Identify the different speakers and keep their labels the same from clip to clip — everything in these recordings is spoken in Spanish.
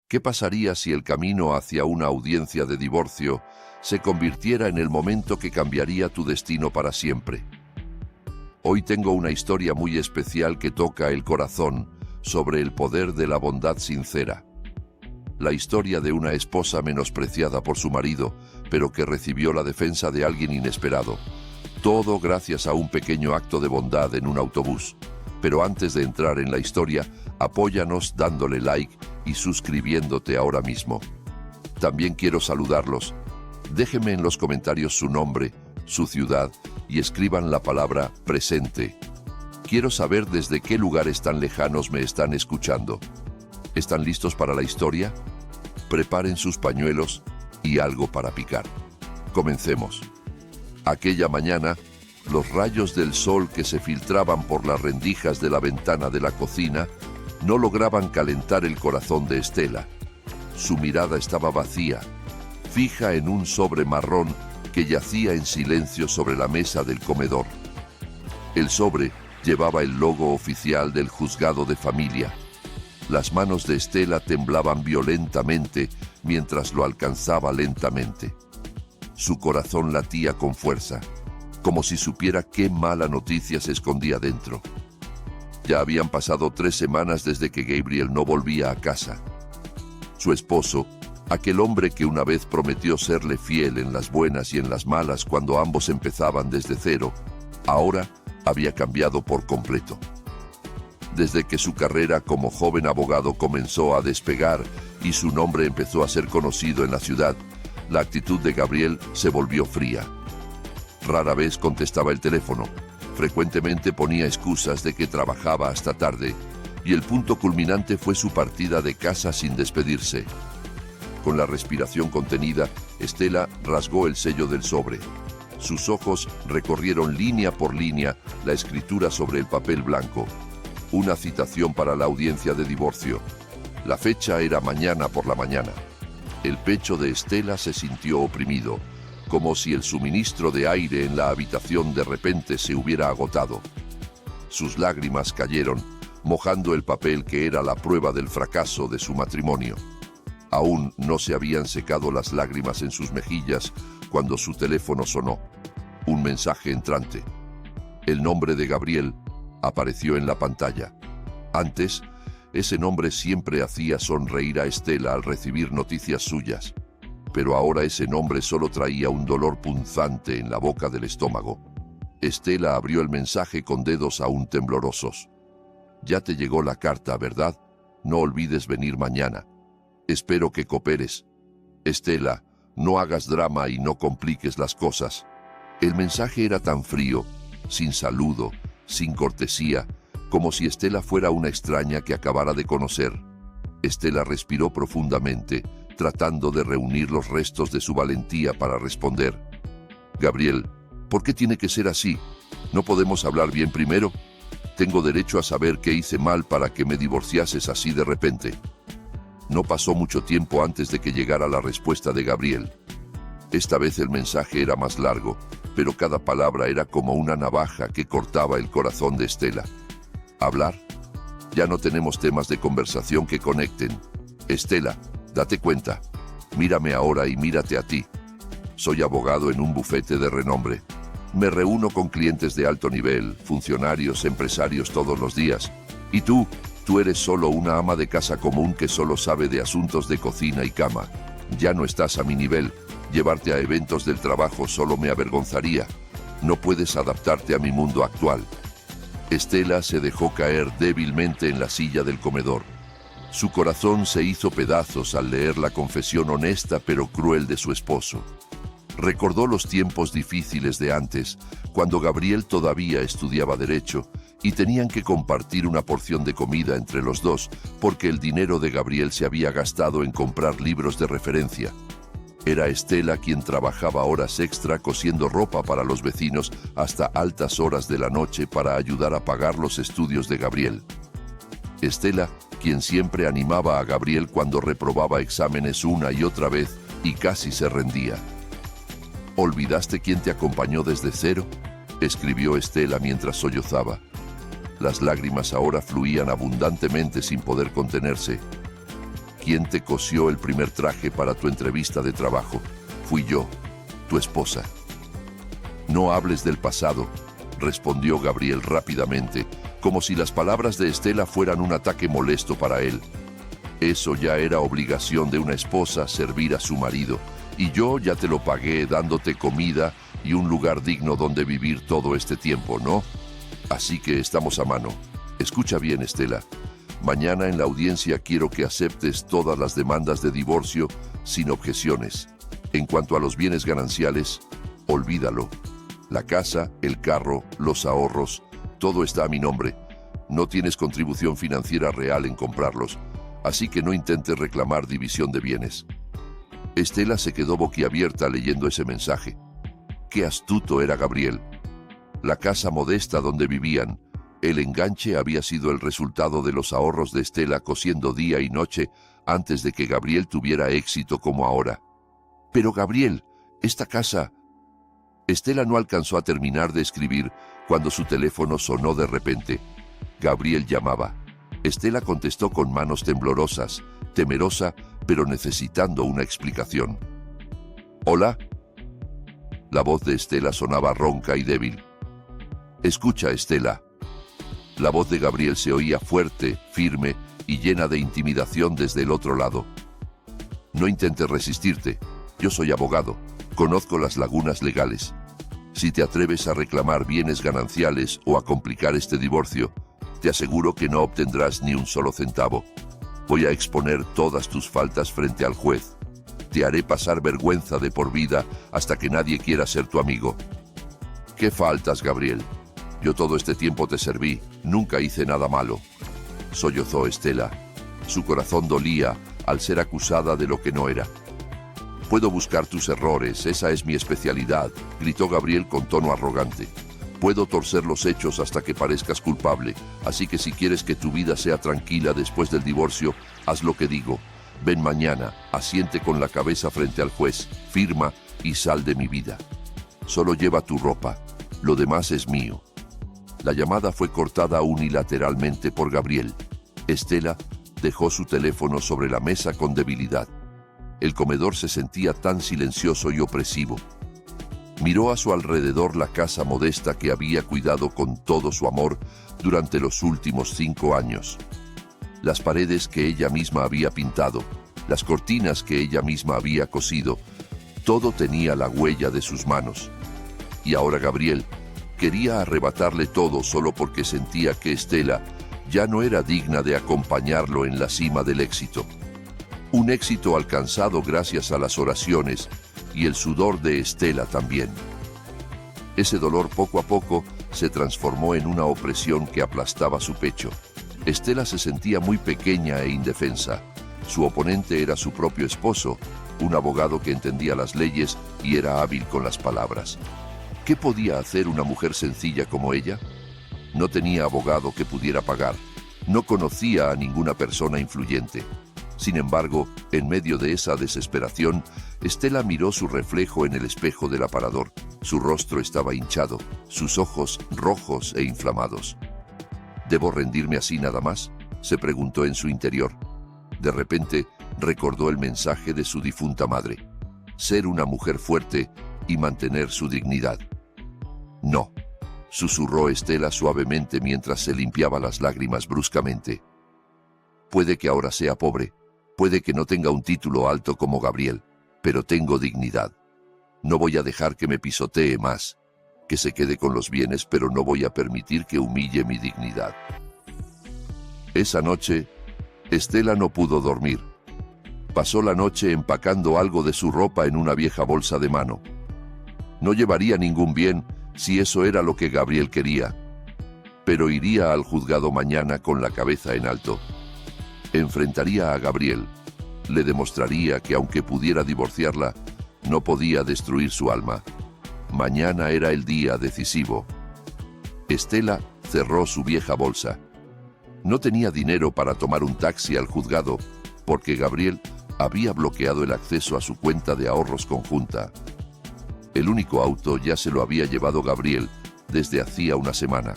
Speaker 1: ¿Qué pasaría si el camino hacia una audiencia de divorcio se convirtiera en el momento que cambiaría tu destino para siempre? Hoy tengo una historia muy especial que toca el corazón sobre el poder de la bondad sincera. La historia de una esposa menospreciada por su marido, pero que recibió la defensa de alguien inesperado. Todo gracias a un pequeño acto de bondad en un autobús. Pero antes de entrar en la historia, apóyanos dándole like y suscribiéndote ahora mismo. También quiero saludarlos. Déjenme en los comentarios su nombre, su ciudad y escriban la palabra presente. Quiero saber desde qué lugares tan lejanos me están escuchando. ¿Están listos para la historia? Preparen sus pañuelos y algo para picar. Comencemos. Aquella mañana, los rayos del sol que se filtraban por las rendijas de la ventana de la cocina no lograban calentar el corazón de Estela. Su mirada estaba vacía, fija en un sobre marrón que yacía en silencio sobre la mesa del comedor. El sobre llevaba el logo oficial del juzgado de familia. Las manos de Estela temblaban violentamente mientras lo alcanzaba lentamente. Su corazón latía con fuerza, como si supiera qué mala noticia se escondía dentro. Ya habían pasado 3 semanas desde que Gabriel no volvía a casa. Su esposo, aquel hombre que una vez prometió serle fiel en las buenas y en las malas cuando ambos empezaban desde cero, ahora había cambiado por completo. Desde que su carrera como joven abogado comenzó a despegar y su nombre empezó a ser conocido en la ciudad, la actitud de Gabriel se volvió fría. Rara vez contestaba el teléfono, frecuentemente ponía excusas de que trabajaba hasta tarde, y el punto culminante fue su partida de casa sin despedirse. Con la respiración contenida, Estela rasgó el sello del sobre. Sus ojos recorrieron línea por línea la escritura sobre el papel blanco. Una citación para la audiencia de divorcio. La fecha era mañana por la mañana. El pecho de Estela se sintió oprimido, como si el suministro de aire en la habitación de repente se hubiera agotado. Sus lágrimas cayeron, mojando el papel que era la prueba del fracaso de su matrimonio. Aún no se habían secado las lágrimas en sus mejillas cuando su teléfono sonó. Un mensaje entrante. El nombre de Gabriel apareció en la pantalla. Antes, ese nombre siempre hacía sonreír a Estela al recibir noticias suyas, pero ahora ese nombre solo traía un dolor punzante en la boca del estómago. Estela abrió el mensaje con dedos aún temblorosos. Ya te llegó la carta, ¿verdad? No olvides venir mañana. Espero que cooperes. Estela, no hagas drama y no compliques las cosas. El mensaje era tan frío, sin saludo, sin cortesía, como si Estela fuera una extraña que acabara de conocer. Estela respiró profundamente, tratando de reunir los restos de su valentía para responder. Gabriel, ¿por qué tiene que ser así? ¿No podemos hablar bien primero? Tengo derecho a saber qué hice mal para que me divorciases así de repente. No pasó mucho tiempo antes de que llegara la respuesta de Gabriel. Esta vez el mensaje era más largo, pero cada palabra era como una navaja que cortaba el corazón de Estela. ¿Hablar? Ya no tenemos temas de conversación que conecten. Estela, date cuenta. Mírame ahora y mírate a ti. Soy abogado en un bufete de renombre. Me reúno con clientes de alto nivel, funcionarios, empresarios todos los días. Y tú eres solo una ama de casa común que solo sabe de asuntos de cocina y cama. Ya no estás a mi nivel. Llevarte a eventos del trabajo solo me avergonzaría. No puedes adaptarte a mi mundo actual. Estela se dejó caer débilmente en la silla del comedor. Su corazón se hizo pedazos al leer la confesión honesta pero cruel de su esposo. Recordó los tiempos difíciles de antes, cuando Gabriel todavía estudiaba Derecho y tenían que compartir una porción de comida entre los dos porque el dinero de Gabriel se había gastado en comprar libros de referencia. Era Estela quien trabajaba horas extra cosiendo ropa para los vecinos hasta altas horas de la noche para ayudar a pagar los estudios de Gabriel. Estela, quien siempre animaba a Gabriel cuando reprobaba exámenes una y otra vez y casi se rendía. ¿Olvidaste quién te acompañó desde cero?, escribió Estela mientras sollozaba. Las lágrimas ahora fluían abundantemente sin poder contenerse. ¿Quién te cosió el primer traje para tu entrevista de trabajo? Fui yo, tu esposa. No hables del pasado, respondió Gabriel rápidamente, como si las palabras de Estela fueran un ataque molesto para él. Eso ya era obligación de una esposa, servir a su marido, y yo ya te lo pagué dándote comida y un lugar digno donde vivir todo este tiempo, ¿no? Así que estamos a mano. Escucha bien, Estela. Mañana en la audiencia quiero que aceptes todas las demandas de divorcio sin objeciones. En cuanto a los bienes gananciales, olvídalo. La casa, el carro, los ahorros, todo está a mi nombre. No tienes contribución financiera real en comprarlos, así que no intentes reclamar división de bienes. Estela se quedó boquiabierta leyendo ese mensaje. Qué astuto era Gabriel. La casa modesta donde vivían, el enganche había sido el resultado de los ahorros de Estela cosiendo día y noche antes de que Gabriel tuviera éxito como ahora. Pero Gabriel, esta casa... Estela no alcanzó a terminar de escribir cuando su teléfono sonó de repente. Gabriel llamaba. Estela contestó con manos temblorosas, temerosa, pero necesitando una explicación. ¿Hola? La voz de Estela sonaba ronca y débil. Escucha, Estela. La voz de Gabriel se oía fuerte, firme y llena de intimidación desde el otro lado. No intentes resistirte. Yo soy abogado. Conozco las lagunas legales. Si te atreves a reclamar bienes gananciales o a complicar este divorcio, te aseguro que no obtendrás ni un solo centavo. Voy a exponer todas tus faltas frente al juez. Te haré pasar vergüenza de por vida hasta que nadie quiera ser tu amigo. ¿Qué faltas, Gabriel? Yo todo este tiempo te serví, nunca hice nada malo. Sollozó Estela. Su corazón dolía al ser acusada de lo que no era. Puedo buscar tus errores, esa es mi especialidad, gritó Gabriel con tono arrogante. Puedo torcer los hechos hasta que parezcas culpable, así que si quieres que tu vida sea tranquila después del divorcio, haz lo que digo. Ven mañana, asiente con la cabeza frente al juez, firma y sal de mi vida. Solo lleva tu ropa, lo demás es mío. La llamada fue cortada unilateralmente por Gabriel. Estela dejó su teléfono sobre la mesa con debilidad. El comedor se sentía tan silencioso y opresivo. Miró a su alrededor la casa modesta que había cuidado con todo su amor durante los últimos 5 años. Las paredes que ella misma había pintado, las cortinas que ella misma había cosido, todo tenía la huella de sus manos. Y ahora Gabriel quería arrebatarle todo solo porque sentía que Estela ya no era digna de acompañarlo en la cima del éxito. Un éxito alcanzado gracias a las oraciones y el sudor de Estela también. Ese dolor poco a poco se transformó en una opresión que aplastaba su pecho. Estela se sentía muy pequeña e indefensa. Su oponente era su propio esposo, un abogado que entendía las leyes y era hábil con las palabras. ¿Qué podía hacer una mujer sencilla como ella? No tenía abogado que pudiera pagar. No conocía a ninguna persona influyente. Sin embargo, en medio de esa desesperación, Estela miró su reflejo en el espejo del aparador. Su rostro estaba hinchado, sus ojos rojos e inflamados. ¿Debo rendirme así nada más?, se preguntó en su interior. De repente, recordó el mensaje de su difunta madre: ser una mujer fuerte y mantener su dignidad. No, susurró Estela suavemente mientras se limpiaba las lágrimas bruscamente. Puede que ahora sea pobre, puede que no tenga un título alto como Gabriel, pero tengo dignidad. No voy a dejar que me pisotee más, que se quede con los bienes, pero no voy a permitir que humille mi dignidad. Esa noche, Estela no pudo dormir. Pasó la noche empacando algo de su ropa en una vieja bolsa de mano. No llevaría ningún bien si eso era lo que Gabriel quería, pero iría al juzgado mañana con la cabeza en alto. Enfrentaría a Gabriel, le demostraría que aunque pudiera divorciarla, no podía destruir su alma. Mañana era el día decisivo. Estela cerró su vieja bolsa. No tenía dinero para tomar un taxi al juzgado porque Gabriel había bloqueado el acceso a su cuenta de ahorros conjunta. El único auto ya se lo había llevado Gabriel desde hacía una semana.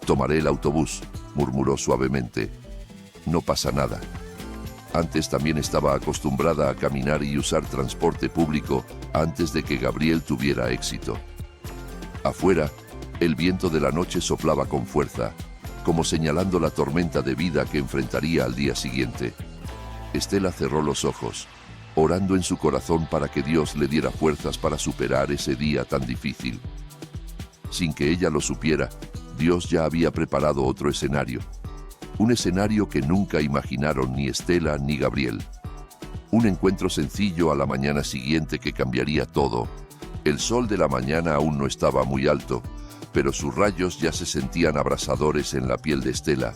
Speaker 1: Tomaré el autobús, murmuró suavemente. No pasa nada. Antes también estaba acostumbrada a caminar y usar transporte público antes de que Gabriel tuviera éxito. Afuera, el viento de la noche soplaba con fuerza, como señalando la tormenta de vida que enfrentaría al día siguiente. Estela cerró los ojos, orando en su corazón para que Dios le diera fuerzas para superar ese día tan difícil. Sin que ella lo supiera, Dios ya había preparado otro escenario. Un escenario que nunca imaginaron ni Estela ni Gabriel. Un encuentro sencillo a la mañana siguiente que cambiaría todo. El sol de la mañana aún no estaba muy alto, pero sus rayos ya se sentían abrasadores en la piel de Estela.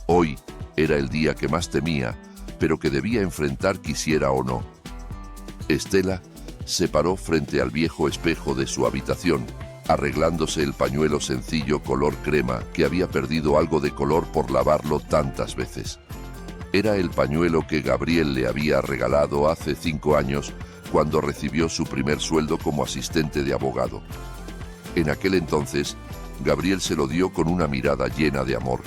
Speaker 1: Hoy era el día que más temía, pero que debía enfrentar quisiera o no. Estela se paró frente al viejo espejo de su habitación, arreglándose el pañuelo sencillo color crema que había perdido algo de color por lavarlo tantas veces. Era el pañuelo que Gabriel le había regalado hace 5 años cuando recibió su primer sueldo como asistente de abogado. En aquel entonces, Gabriel se lo dio con una mirada llena de amor.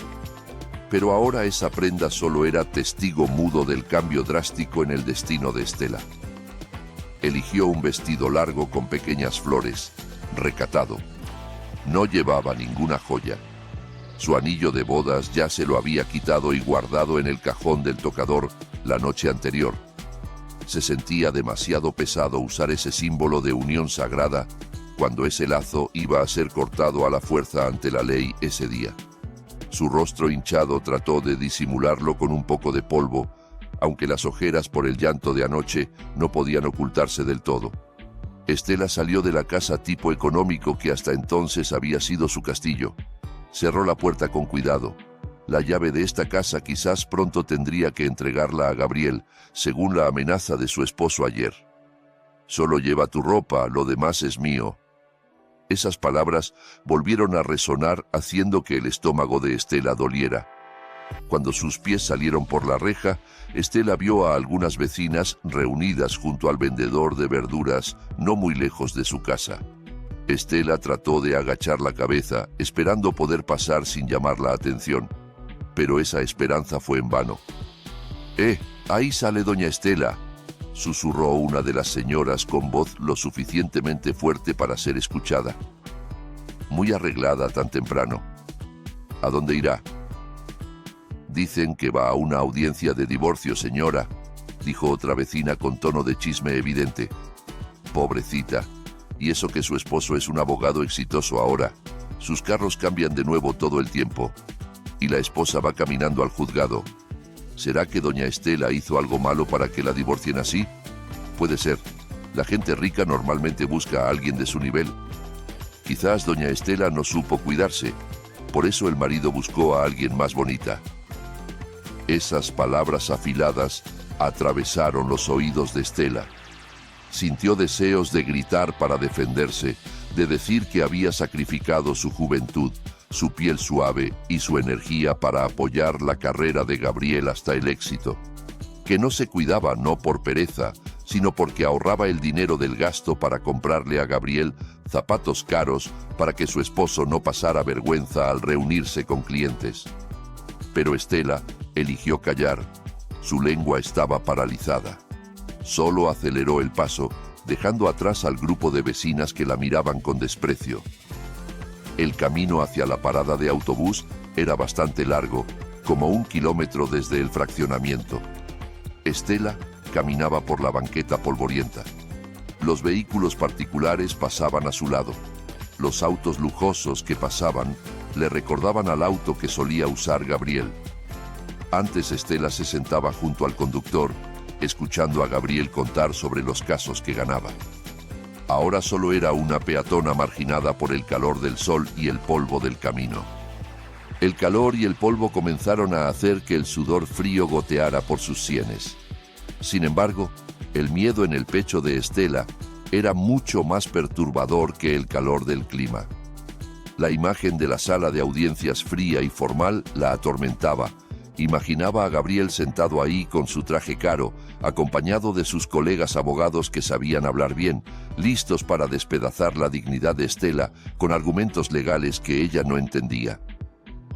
Speaker 1: Pero ahora esa prenda solo era testigo mudo del cambio drástico en el destino de Estela. Eligió un vestido largo con pequeñas flores, recatado. No llevaba ninguna joya. Su anillo de bodas ya se lo había quitado y guardado en el cajón del tocador la noche anterior. Se sentía demasiado pesado usar ese símbolo de unión sagrada cuando ese lazo iba a ser cortado a la fuerza ante la ley ese día. Su rostro hinchado trató de disimularlo con un poco de polvo, aunque las ojeras por el llanto de anoche no podían ocultarse del todo. Estela salió de la casa tipo económico que hasta entonces había sido su castillo. Cerró la puerta con cuidado. La llave de esta casa quizás pronto tendría que entregarla a Gabriel, según la amenaza de su esposo ayer. Solo lleva tu ropa, lo demás es mío. Esas palabras volvieron a resonar haciendo que el estómago de Estela doliera. Cuando sus pies salieron por la reja, Estela vio a algunas vecinas reunidas junto al vendedor de verduras no muy lejos de su casa. Estela trató de agachar la cabeza, esperando poder pasar sin llamar la atención, pero esa esperanza fue en vano. Ahí sale doña Estela», susurró una de las señoras con voz lo suficientemente fuerte para ser escuchada. «Muy arreglada tan temprano. ¿A dónde irá?» «Dicen que va a una audiencia de divorcio, señora», dijo otra vecina con tono de chisme evidente. «Pobrecita, y eso que su esposo es un abogado exitoso ahora. Sus carros cambian de nuevo todo el tiempo. Y la esposa va caminando al juzgado. ¿Será que doña Estela hizo algo malo para que la divorcien así? Puede ser. La gente rica normalmente busca a alguien de su nivel. Quizás doña Estela no supo cuidarse. Por eso el marido buscó a alguien más bonita». Esas palabras afiladas atravesaron los oídos de Estela. Sintió deseos de gritar para defenderse, de decir que había sacrificado su juventud, su piel suave y su energía para apoyar la carrera de Gabriel hasta el éxito. Que no se cuidaba no por pereza, sino porque ahorraba el dinero del gasto para comprarle a Gabriel zapatos caros para que su esposo no pasara vergüenza al reunirse con clientes. Pero Estela eligió callar. Su lengua estaba paralizada. Solo aceleró el paso, dejando atrás al grupo de vecinas que la miraban con desprecio. El camino hacia la parada de autobús era bastante largo, como 1 kilómetro desde el fraccionamiento. Estela caminaba por la banqueta polvorienta. Los vehículos particulares pasaban a su lado. Los autos lujosos que pasaban le recordaban al auto que solía usar Gabriel. Antes Estela se sentaba junto al conductor, escuchando a Gabriel contar sobre los casos que ganaba. Ahora solo era una peatona marginada por el calor del sol y el polvo del camino. El calor y el polvo comenzaron a hacer que el sudor frío goteara por sus sienes. Sin embargo, el miedo en el pecho de Estela era mucho más perturbador que el calor del clima. La imagen de la sala de audiencias fría y formal la atormentaba. Imaginaba a Gabriel sentado ahí con su traje caro, acompañado de sus colegas abogados que sabían hablar bien, listos para despedazar la dignidad de Estela con argumentos legales que ella no entendía.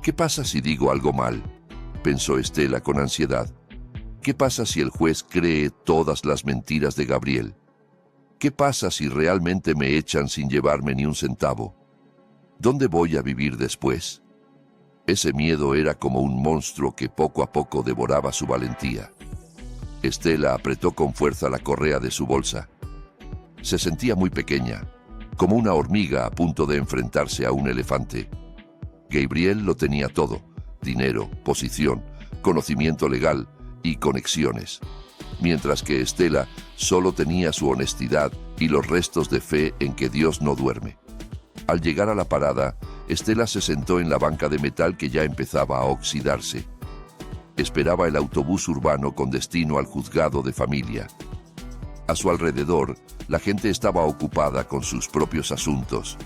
Speaker 1: «¿Qué pasa si digo algo mal?», pensó Estela con ansiedad. ¿Qué pasa si el juez cree todas las mentiras de Gabriel? ¿Qué pasa si realmente me echan sin llevarme ni un centavo? ¿Dónde voy a vivir después? Ese miedo era como un monstruo que poco a poco devoraba su valentía. Estela apretó con fuerza la correa de su bolsa. Se sentía muy pequeña, como una hormiga a punto de enfrentarse a un elefante. Gabriel lo tenía todo: dinero, posición, conocimiento legal y conexiones, mientras que Estela solo tenía su honestidad y los restos de fe en que Dios no duerme. Al llegar a la parada, Estela se sentó en la banca de metal que ya empezaba a oxidarse. Esperaba el autobús urbano con destino al juzgado de familia. A su alrededor, la gente estaba ocupada con sus propios asuntos,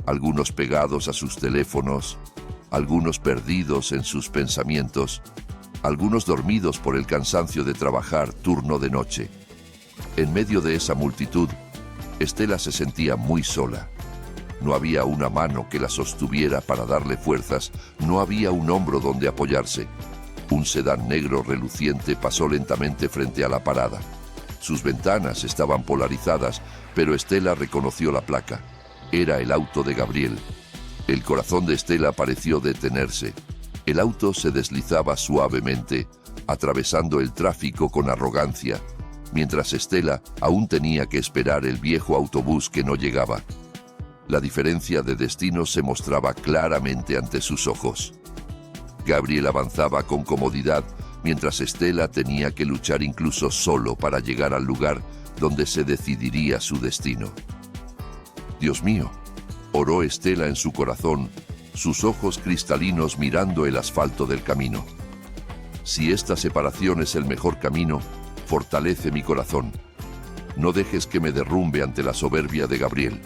Speaker 1: algunos pegados a sus teléfonos, algunos perdidos en sus pensamientos, algunos dormidos por el cansancio de trabajar turno de noche. En medio de esa multitud, Estela se sentía muy sola. No había una mano que la sostuviera para darle fuerzas, no había un hombro donde apoyarse. Un sedán negro reluciente pasó lentamente frente a la parada. Sus ventanas estaban polarizadas, pero Estela reconoció la placa. Era el auto de Gabriel. El corazón de Estela pareció detenerse. El auto se deslizaba suavemente, atravesando el tráfico con arrogancia, mientras Estela aún tenía que esperar el viejo autobús que no llegaba. La diferencia de destino se mostraba claramente ante sus ojos. Gabriel avanzaba con comodidad, mientras Estela tenía que luchar incluso solo para llegar al lugar donde se decidiría su destino. «Dios mío», oró Estela en su corazón, sus ojos cristalinos mirando el asfalto del camino. «Si esta separación es el mejor camino, fortalece mi corazón. No dejes que me derrumbe ante la soberbia de Gabriel.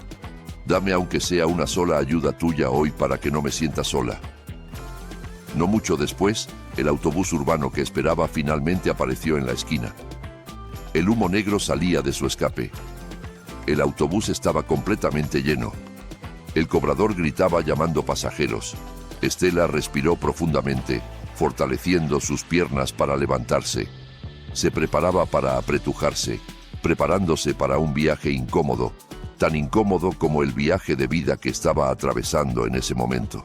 Speaker 1: Dame aunque sea una sola ayuda tuya hoy para que no me sienta sola». No mucho después, el autobús urbano que esperaba finalmente apareció en la esquina. El humo negro salía de su escape. El autobús estaba completamente lleno. El cobrador gritaba llamando pasajeros. Estela respiró profundamente, fortaleciendo sus piernas para levantarse. Se preparaba para apretujarse, preparándose para un viaje incómodo, tan incómodo como el viaje de vida que estaba atravesando en ese momento.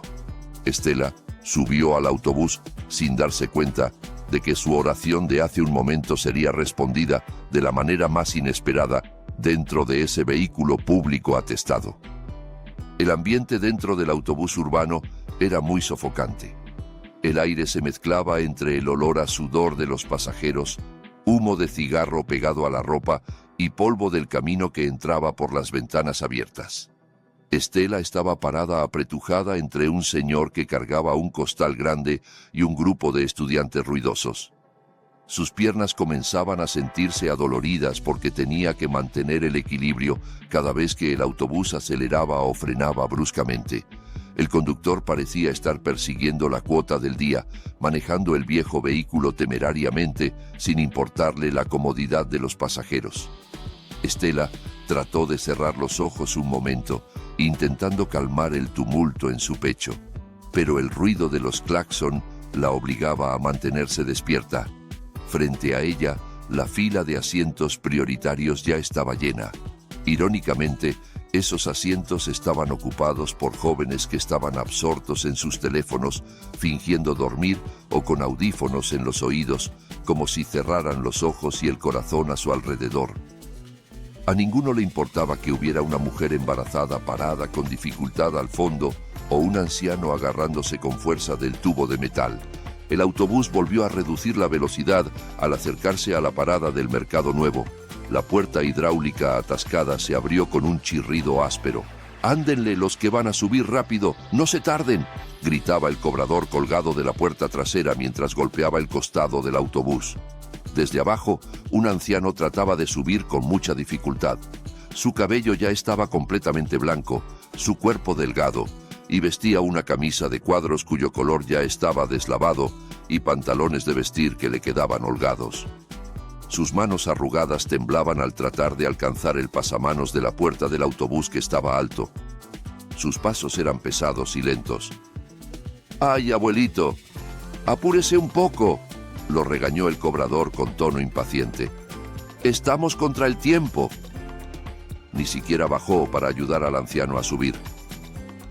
Speaker 1: Estela subió al autobús sin darse cuenta de que su oración de hace un momento sería respondida de la manera más inesperada dentro de ese vehículo público atestado. El ambiente dentro del autobús urbano era muy sofocante. El aire se mezclaba entre el olor a sudor de los pasajeros, humo de cigarro pegado a la ropa y polvo del camino que entraba por las ventanas abiertas. Estela estaba parada apretujada entre un señor que cargaba un costal grande y un grupo de estudiantes ruidosos. Sus piernas comenzaban a sentirse adoloridas porque tenía que mantener el equilibrio cada vez que el autobús aceleraba o frenaba bruscamente. El conductor parecía estar persiguiendo la cuota del día, manejando el viejo vehículo temerariamente, sin importarle la comodidad de los pasajeros. Estela trató de cerrar los ojos un momento, intentando calmar el tumulto en su pecho, pero el ruido de los claxon la obligaba a mantenerse despierta. Frente a ella, la fila de asientos prioritarios ya estaba llena. Irónicamente, esos asientos estaban ocupados por jóvenes que estaban absortos en sus teléfonos, fingiendo dormir o con audífonos en los oídos, como si cerraran los ojos y el corazón a su alrededor. A ninguno le importaba que hubiera una mujer embarazada parada con dificultad al fondo o un anciano agarrándose con fuerza del tubo de metal. El autobús volvió a reducir la velocidad al acercarse a la parada del Mercado Nuevo. La puerta hidráulica atascada se abrió con un chirrido áspero. «¡Ándenle los que van a subir rápido! ¡No se tarden!», gritaba el cobrador colgado de la puerta trasera mientras golpeaba el costado del autobús. Desde abajo, un anciano trataba de subir con mucha dificultad. Su cabello ya estaba completamente blanco, su cuerpo delgado, y vestía una camisa de cuadros cuyo color ya estaba deslavado y pantalones de vestir que le quedaban holgados. Sus manos arrugadas temblaban al tratar de alcanzar el pasamanos de la puerta del autobús que estaba alto. Sus pasos eran pesados y lentos. «¡Ay, abuelito! ¡Apúrese un poco!», lo regañó el cobrador con tono impaciente. «Estamos contra el tiempo». Ni siquiera bajó para ayudar al anciano a subir.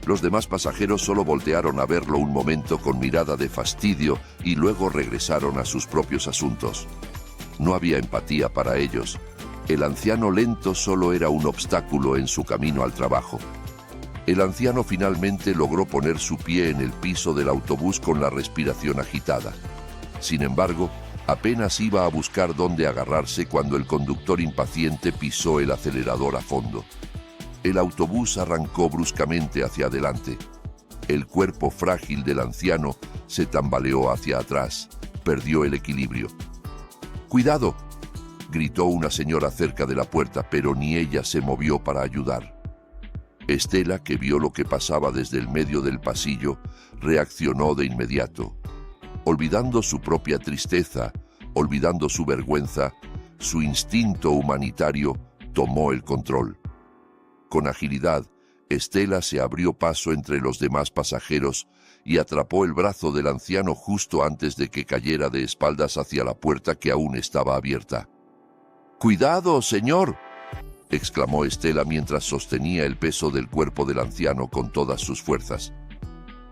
Speaker 1: Los demás pasajeros solo voltearon a verlo un momento con mirada de fastidio y luego regresaron a sus propios asuntos. No había empatía para ellos. El anciano lento solo era un obstáculo en su camino al trabajo. El anciano finalmente logró poner su pie en el piso del autobús con la respiración agitada. Sin embargo, apenas iba a buscar dónde agarrarse cuando el conductor impaciente pisó el acelerador a fondo. El autobús arrancó bruscamente hacia adelante. El cuerpo frágil del anciano se tambaleó hacia atrás, perdió el equilibrio. «¡Cuidado!», gritó una señora cerca de la puerta, pero ni ella se movió para ayudar. Estela, que vio lo que pasaba desde el medio del pasillo, reaccionó de inmediato. Olvidando su propia tristeza, olvidando su vergüenza, su instinto humanitario tomó el control. Con agilidad, Estela se abrió paso entre los demás pasajeros y atrapó el brazo del anciano justo antes de que cayera de espaldas hacia la puerta que aún estaba abierta. «¡Cuidado, señor!», exclamó Estela mientras sostenía el peso del cuerpo del anciano con todas sus fuerzas.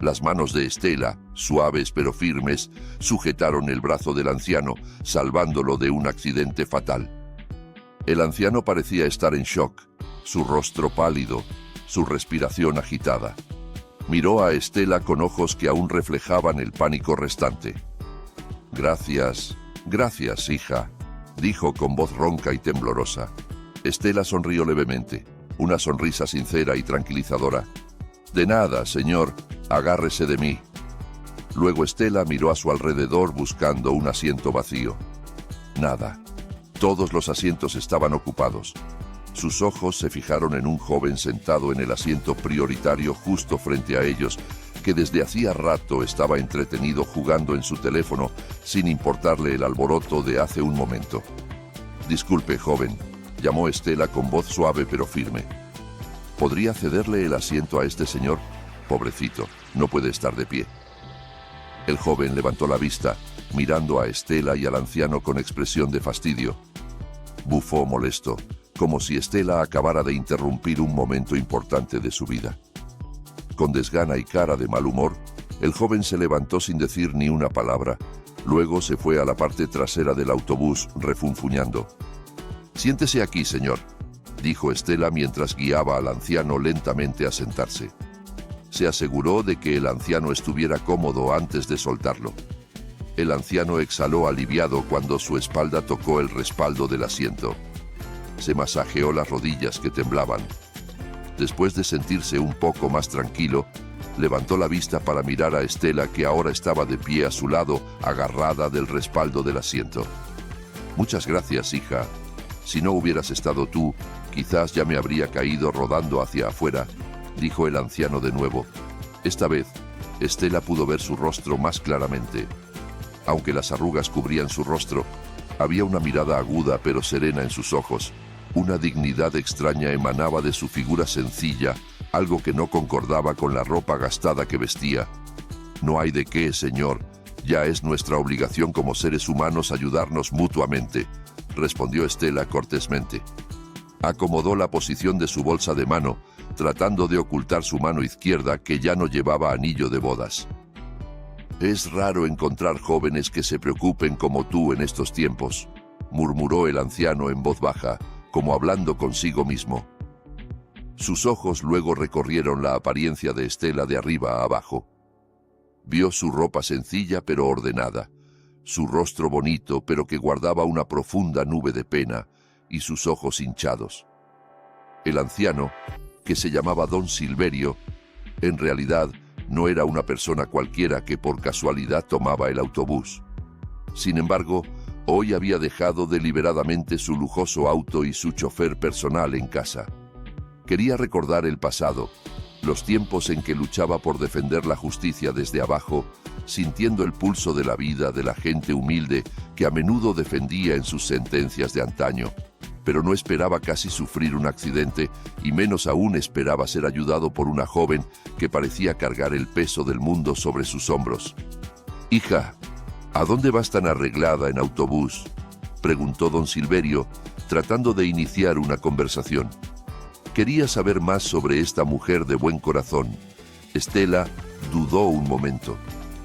Speaker 1: Las manos de Estela, suaves pero firmes, sujetaron el brazo del anciano, salvándolo de un accidente fatal. El anciano parecía estar en shock, su rostro pálido, su respiración agitada. Miró a Estela con ojos que aún reflejaban el pánico restante. «Gracias, gracias, hija», dijo con voz ronca y temblorosa. Estela sonrió levemente, una sonrisa sincera y tranquilizadora. «De nada, señor, agárrese de mí». Luego Estela miró a su alrededor buscando un asiento vacío. Nada. Todos los asientos estaban ocupados. Sus ojos se fijaron en un joven sentado en el asiento prioritario justo frente a ellos, que desde hacía rato estaba entretenido jugando en su teléfono sin importarle el alboroto de hace un momento. «Disculpe, joven», llamó Estela con voz suave pero firme. «¿Podría cederle el asiento a este señor? Pobrecito, no puede estar de pie». El joven levantó la vista, mirando a Estela y al anciano con expresión de fastidio. Bufó molesto, como si Estela acabara de interrumpir un momento importante de su vida. Con desgana y cara de mal humor, el joven se levantó sin decir ni una palabra. Luego se fue a la parte trasera del autobús, refunfuñando. «Siéntese aquí, señor», dijo Estela mientras guiaba al anciano lentamente a sentarse. Se aseguró de que el anciano estuviera cómodo antes de soltarlo. El anciano exhaló aliviado cuando su espalda tocó el respaldo del asiento. Se masajeó las rodillas que temblaban. Después de sentirse un poco más tranquilo, levantó la vista para mirar a Estela, que ahora estaba de pie a su lado, agarrada del respaldo del asiento. «Muchas gracias, hija. Si no hubieras estado tú, quizás ya me habría caído rodando hacia afuera», dijo el anciano de nuevo. Esta vez, Estela pudo ver su rostro más claramente. Aunque las arrugas cubrían su rostro, había una mirada aguda pero serena en sus ojos. Una dignidad extraña emanaba de su figura sencilla, algo que no concordaba con la ropa gastada que vestía. «No hay de qué, señor. Ya es nuestra obligación como seres humanos ayudarnos mutuamente», respondió Estela cortésmente. Acomodó la posición de su bolsa de mano, tratando de ocultar su mano izquierda, que ya no llevaba anillo de bodas. «Es raro encontrar jóvenes que se preocupen como tú en estos tiempos», murmuró el anciano en voz baja, como hablando consigo mismo. Sus ojos luego recorrieron la apariencia de Estela de arriba a abajo. Vio su ropa sencilla pero ordenada, su rostro bonito pero que guardaba una profunda nube de pena, y sus ojos hinchados. El anciano, que se llamaba Don Silverio, en realidad no era una persona cualquiera que por casualidad tomaba el autobús. Sin embargo, hoy había dejado deliberadamente su lujoso auto y su chofer personal en casa. Quería recordar el pasado, los tiempos en que luchaba por defender la justicia desde abajo, sintiendo el pulso de la vida de la gente humilde que a menudo defendía en sus sentencias de antaño, pero no esperaba casi sufrir un accidente y menos aún esperaba ser ayudado por una joven que parecía cargar el peso del mundo sobre sus hombros. «Hija», ¿A dónde vas tan arreglada en autobús?, preguntó don Silverio, tratando de iniciar una conversación. Quería saber más sobre esta mujer de buen corazón. Estela dudó un momento.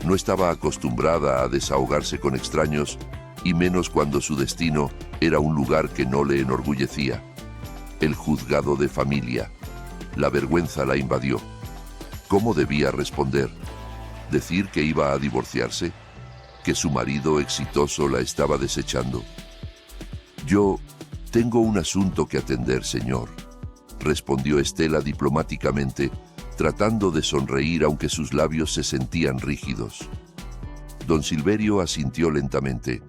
Speaker 1: No estaba acostumbrada a desahogarse con extraños, y menos cuando su destino era un lugar que no le enorgullecía. El juzgado de familia. La vergüenza la invadió. ¿Cómo debía responder? ¿Decir que iba a divorciarse? ¿Que su marido exitoso la estaba desechando? Yo tengo un asunto que atender, señor, respondió Estela diplomáticamente, tratando de sonreír aunque sus labios se sentían rígidos. Don Silverio asintió lentamente,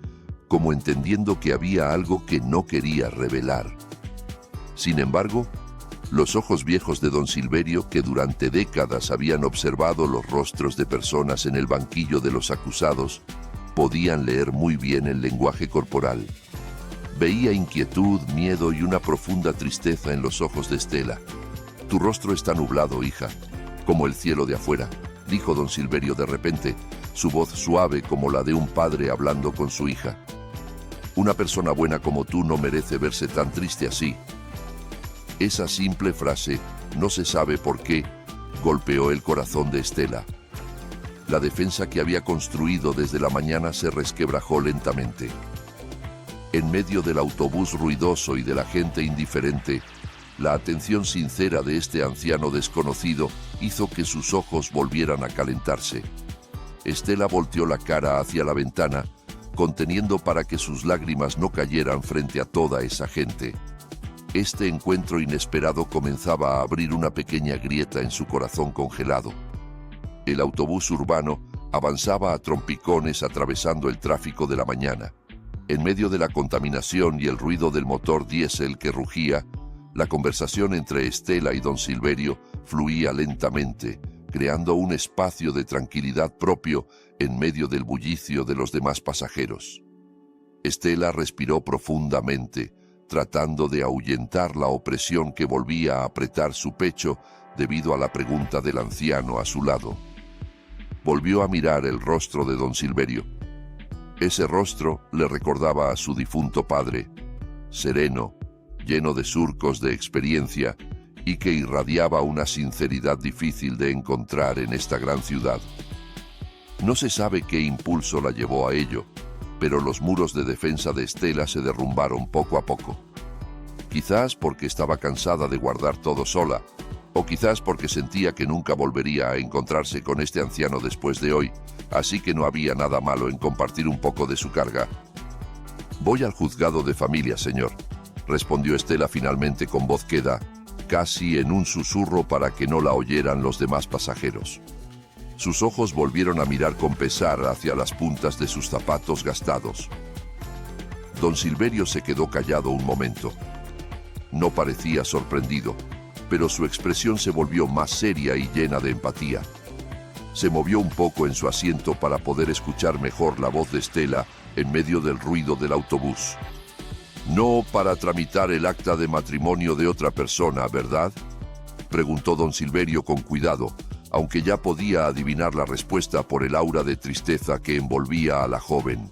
Speaker 1: como entendiendo que había algo que no quería revelar. Sin embargo, los ojos viejos de don Silverio, que durante décadas habían observado los rostros de personas en el banquillo de los acusados, podían leer muy bien el lenguaje corporal. Veía inquietud, miedo y una profunda tristeza en los ojos de Estela. «Tu rostro está nublado, hija, como el cielo de afuera», dijo don Silverio de repente, su voz suave como la de un padre hablando con su hija. «Una persona buena como tú no merece verse tan triste así». Esa simple frase, no se sabe por qué, golpeó el corazón de Estela. La defensa que había construido desde la mañana se resquebrajó lentamente. En medio del autobús ruidoso y de la gente indiferente, la atención sincera de este anciano desconocido hizo que sus ojos volvieran a calentarse. Estela volteó la cara hacia la ventana, conteniendo para que sus lágrimas no cayeran frente a toda esa gente. Este encuentro inesperado comenzaba a abrir una pequeña grieta en su corazón congelado. El autobús urbano avanzaba a trompicones atravesando el tráfico de la mañana. En medio de la contaminación y el ruido del motor diésel que rugía, la conversación entre Estela y don Silverio fluía lentamente, creando un espacio de tranquilidad propio en medio del bullicio de los demás pasajeros. Estela respiró profundamente, tratando de ahuyentar la opresión que volvía a apretar su pecho debido a la pregunta del anciano a su lado. Volvió a mirar el rostro de don Silverio. Ese rostro le recordaba a su difunto padre, sereno, lleno de surcos de experiencia y que irradiaba una sinceridad difícil de encontrar en esta gran ciudad. No se sabe qué impulso la llevó a ello, pero los muros de defensa de Estela se derrumbaron poco a poco. Quizás porque estaba cansada de guardar todo sola, o quizás porque sentía que nunca volvería a encontrarse con este anciano después de hoy, así que no había nada malo en compartir un poco de su carga. «Voy al juzgado de familia, señor», respondió Estela finalmente con voz queda, casi en un susurro para que no la oyeran los demás pasajeros. Sus ojos volvieron a mirar con pesar hacia las puntas de sus zapatos gastados. Don Silverio se quedó callado un momento. No parecía sorprendido, pero su expresión se volvió más seria y llena de empatía. Se movió un poco en su asiento para poder escuchar mejor la voz de Estela en medio del ruido del autobús. «No para tramitar el acta de matrimonio de otra persona, ¿verdad?», preguntó don Silverio con cuidado, aunque ya podía adivinar la respuesta por el aura de tristeza que envolvía a la joven.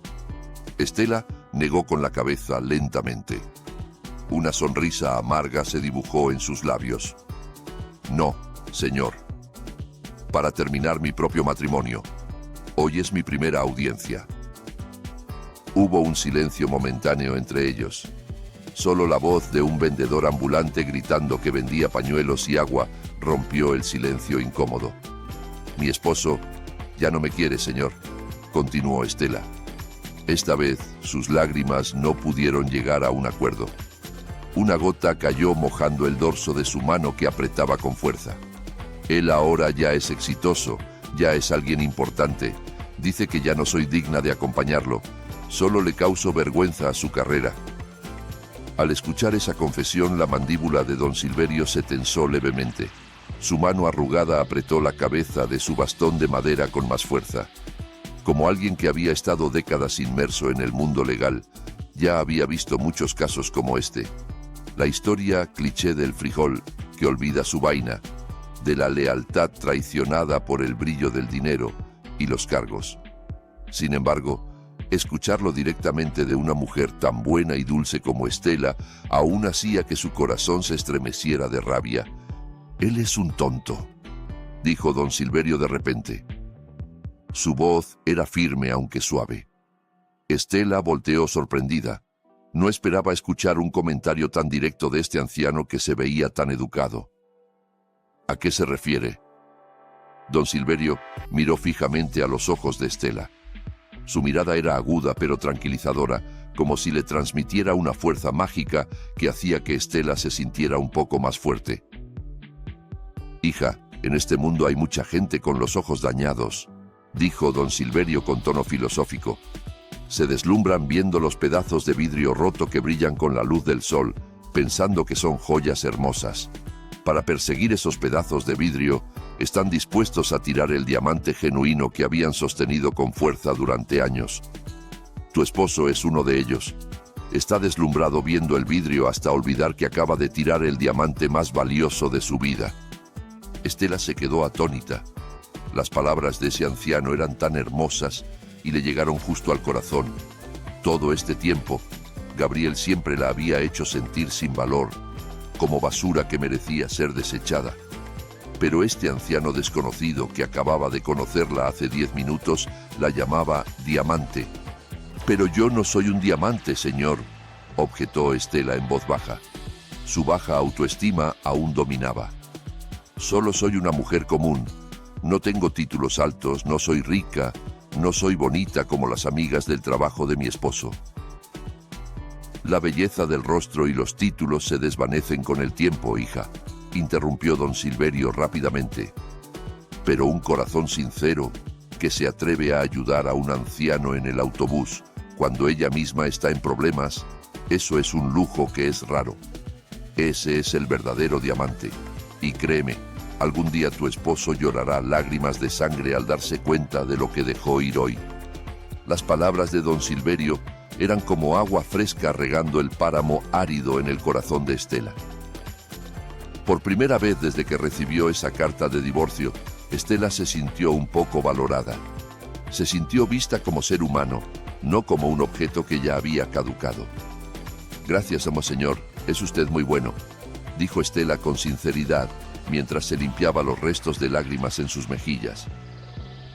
Speaker 1: Estela negó con la cabeza lentamente. Una sonrisa amarga se dibujó en sus labios. «No, señor. Para terminar mi propio matrimonio. Hoy es mi primera audiencia». Hubo un silencio momentáneo entre ellos. Solo la voz de un vendedor ambulante gritando que vendía pañuelos y agua rompió el silencio incómodo. «Mi esposo ya no me quiere, señor», continuó Estela. Esta vez sus lágrimas no pudieron llegar a un acuerdo. Una gota cayó mojando el dorso de su mano que apretaba con fuerza. «Él ahora ya es exitoso, ya es alguien importante. Dice que ya no soy digna de acompañarlo. Solo le causo vergüenza a su carrera». Al escuchar esa confesión, la mandíbula de don Silverio se tensó levemente. Su mano arrugada apretó la cabeza de su bastón de madera con más fuerza. Como alguien que había estado décadas inmerso en el mundo legal, ya había visto muchos casos como este. La historia cliché del frijol que olvida su vaina, de la lealtad traicionada por el brillo del dinero y los cargos. Sin embargo, Escucharlo directamente de una mujer tan buena y dulce como Estela aún hacía que su corazón se estremeciera de rabia. «Él es un tonto», dijo don Silverio de repente. Su voz era firme aunque suave. Estela volteó sorprendida. No esperaba escuchar un comentario tan directo de este anciano que se veía tan educado. «¿A qué se refiere?» Don Silverio miró fijamente a los ojos de Estela. Su mirada era aguda pero tranquilizadora, como si le transmitiera una fuerza mágica que hacía que Estela se sintiera un poco más fuerte. «Hija, en este mundo hay mucha gente con los ojos dañados», dijo don Silverio con tono filosófico. «Se deslumbran viendo los pedazos de vidrio roto que brillan con la luz del sol, pensando que son joyas hermosas. Para perseguir esos pedazos de vidrio, están dispuestos a tirar el diamante genuino que habían sostenido con fuerza durante años. Tu esposo es uno de ellos. Está deslumbrado viendo el vidrio hasta olvidar que acaba de tirar el diamante más valioso de su vida». Estela se quedó atónita. Las palabras de ese anciano eran tan hermosas y le llegaron justo al corazón. Todo este tiempo, Gabriel siempre la había hecho sentir sin valor, como basura que merecía ser desechada. Pero este anciano desconocido que acababa de conocerla hace 10 minutos la llamaba diamante. «Pero yo no soy un diamante, señor», objetó Estela en voz baja. Su baja autoestima aún dominaba. «Solo soy una mujer común. No tengo títulos altos, no soy rica, no soy bonita como las amigas del trabajo de mi esposo». «La belleza del rostro y los títulos se desvanecen con el tiempo, hija», interrumpió don Silverio rápidamente. «Pero un corazón sincero que se atreve a ayudar a un anciano en el autobús cuando ella misma está en problemas, eso es un lujo que es raro. Ese es el verdadero diamante. Y créeme, algún día tu esposo llorará lágrimas de sangre al darse cuenta de lo que dejó ir hoy». Las palabras de don Silverio eran como agua fresca regando el páramo árido en el corazón de Estela. Por primera vez desde que recibió esa carta de divorcio, Estela se sintió un poco valorada. Se sintió vista como ser humano, no como un objeto que ya había caducado. «Gracias, amo señor, es usted muy bueno», dijo Estela con sinceridad, mientras se limpiaba los restos de lágrimas en sus mejillas.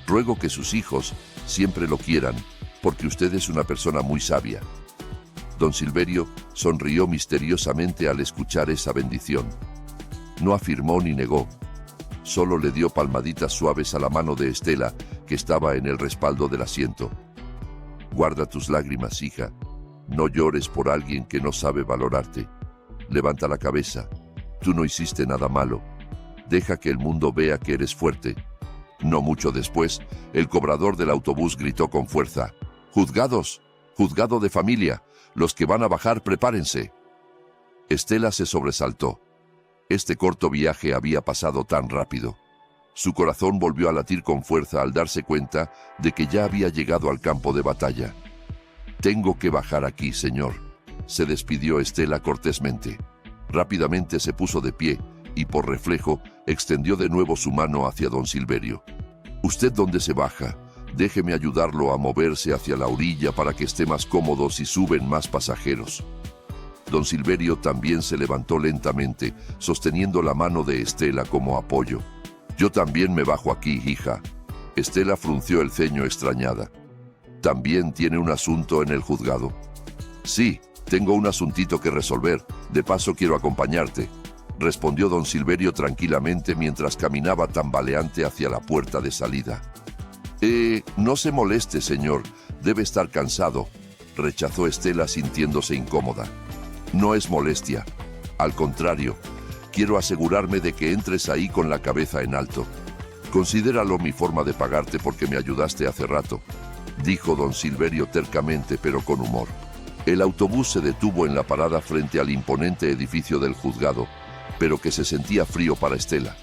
Speaker 1: «Ruego que sus hijos siempre lo quieran, porque usted es una persona muy sabia». Don Silverio sonrió misteriosamente al escuchar esa bendición. No afirmó ni negó. Solo le dio palmaditas suaves a la mano de Estela, que estaba en el respaldo del asiento. «Guarda tus lágrimas, hija. No llores por alguien que no sabe valorarte. Levanta la cabeza. Tú no hiciste nada malo. Deja que el mundo vea que eres fuerte». No mucho después, el cobrador del autobús gritó con fuerza: «¡Juzgados! ¡Juzgado de familia! Los que van a bajar, prepárense». Estela se sobresaltó. Este corto viaje había pasado tan rápido. Su corazón volvió a latir con fuerza al darse cuenta de que ya había llegado al campo de batalla. «Tengo que bajar aquí, señor», se despidió Estela cortésmente. Rápidamente se puso de pie y por reflejo extendió de nuevo su mano hacia don Silverio. «¿Usted dónde se baja? Déjeme ayudarlo a moverse hacia la orilla para que esté más cómodo si suben más pasajeros». Don Silverio también se levantó lentamente, sosteniendo la mano de Estela como apoyo. «Yo también me bajo aquí, hija». Estela frunció el ceño extrañada. «¿También tiene un asunto en el juzgado?» «Sí, tengo un asuntito que resolver. De paso quiero acompañarte», respondió don Silverio tranquilamente mientras caminaba tambaleante hacia la puerta de salida. No se moleste, señor. Debe estar cansado», rechazó Estela sintiéndose incómoda. «No es molestia. Al contrario, quiero asegurarme de que entres ahí con la cabeza en alto. Considéralo mi forma de pagarte porque me ayudaste hace rato», dijo don Silverio tercamente pero con humor. El autobús se detuvo en la parada frente al imponente edificio del juzgado, pero que se sentía frío para Estela.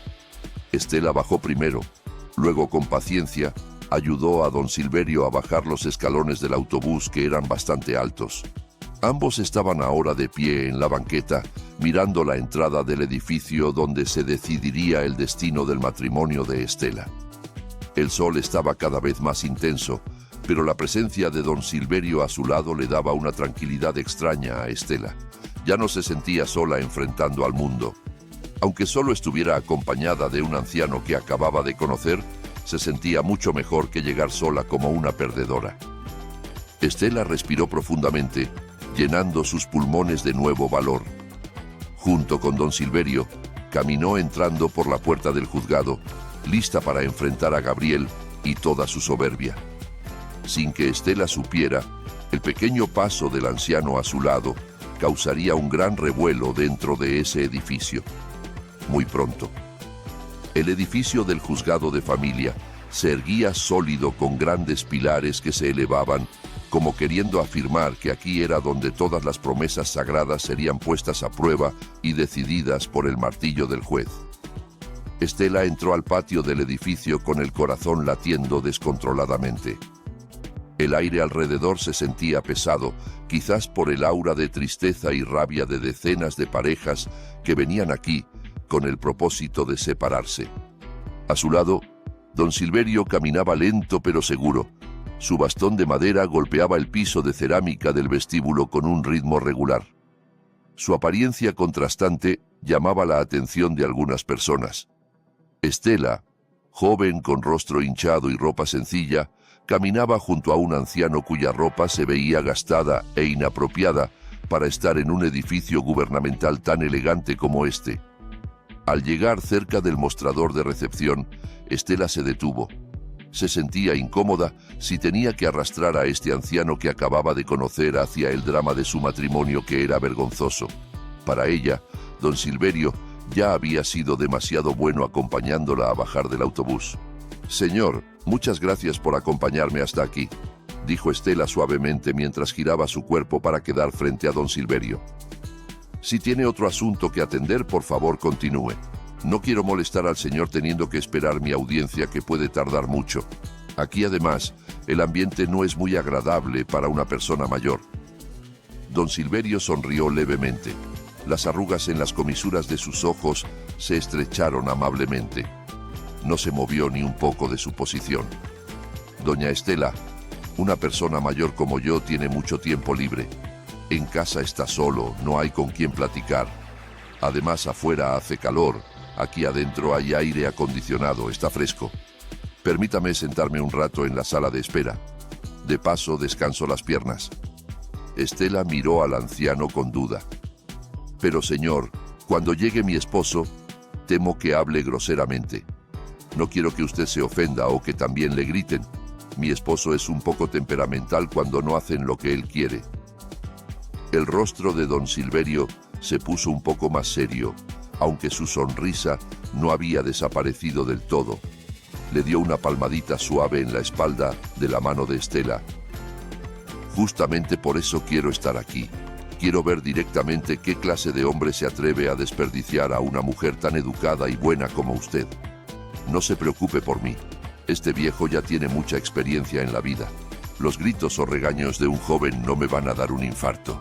Speaker 1: Estela bajó primero, luego con paciencia ayudó a don Silverio a bajar los escalones del autobús que eran bastante altos. Ambos estaban ahora de pie en la banqueta, mirando la entrada del edificio donde se decidiría el destino del matrimonio de Estela. El sol estaba cada vez más intenso, pero la presencia de don Silverio a su lado le daba una tranquilidad extraña a Estela. Ya no se sentía sola enfrentando al mundo. Aunque solo estuviera acompañada de un anciano que acababa de conocer, se sentía mucho mejor que llegar sola como una perdedora. Estela respiró profundamente, llenando sus pulmones de nuevo valor. Junto con don Silverio, caminó entrando por la puerta del juzgado, lista para enfrentar a Gabriel y toda su soberbia. Sin que Estela supiera, el pequeño paso del anciano a su lado causaría un gran revuelo dentro de ese edificio. Muy pronto, el edificio del juzgado de familia se erguía sólido con grandes pilares que se elevaban, como queriendo afirmar que aquí era donde todas las promesas sagradas serían puestas a prueba y decididas por el martillo del juez. Estela entró al patio del edificio con el corazón latiendo descontroladamente. El aire alrededor se sentía pesado, quizás por el aura de tristeza y rabia de decenas de parejas que venían aquí con el propósito de separarse. A su lado, don Silverio caminaba lento pero seguro. Su bastón de madera golpeaba el piso de cerámica del vestíbulo con un ritmo regular. Su apariencia contrastante llamaba la atención de algunas personas. Estela, joven con rostro hinchado y ropa sencilla, caminaba junto a un anciano cuya ropa se veía gastada e inapropiada para estar en un edificio gubernamental tan elegante como este. Al llegar cerca del mostrador de recepción, Estela se detuvo. Se sentía incómoda si tenía que arrastrar a este anciano que acababa de conocer hacia el drama de su matrimonio, que era vergonzoso. Para ella, don Silverio ya había sido demasiado bueno acompañándola a bajar del autobús. «Señor, muchas gracias por acompañarme hasta aquí», dijo Estela suavemente mientras giraba su cuerpo para quedar frente a don Silverio. «Si tiene otro asunto que atender, por favor continúe. No quiero molestar al señor teniendo que esperar mi audiencia, que puede tardar mucho. Aquí además, el ambiente no es muy agradable para una persona mayor». Don Silverio sonrió levemente. Las arrugas en las comisuras de sus ojos se estrecharon amablemente. No se movió ni un poco de su posición. «Doña Estela, una persona mayor como yo tiene mucho tiempo libre. En casa está solo, no hay con quien platicar. Además, afuera hace calor, aquí adentro hay aire acondicionado, está fresco. Permítame sentarme un rato en la sala de espera. De paso, descanso las piernas». Estela miró al anciano con duda. «Pero señor, cuando llegue mi esposo, temo que hable groseramente. No quiero que usted se ofenda o que también le griten. Mi esposo es un poco temperamental cuando no hacen lo que él quiere». El rostro de don Silverio se puso un poco más serio, aunque su sonrisa no había desaparecido del todo. Le dio una palmadita suave en la espalda de la mano de Estela. «Justamente por eso quiero estar aquí. Quiero ver directamente qué clase de hombre se atreve a desperdiciar a una mujer tan educada y buena como usted. No se preocupe por mí. Este viejo ya tiene mucha experiencia en la vida. Los gritos o regaños de un joven no me van a dar un infarto».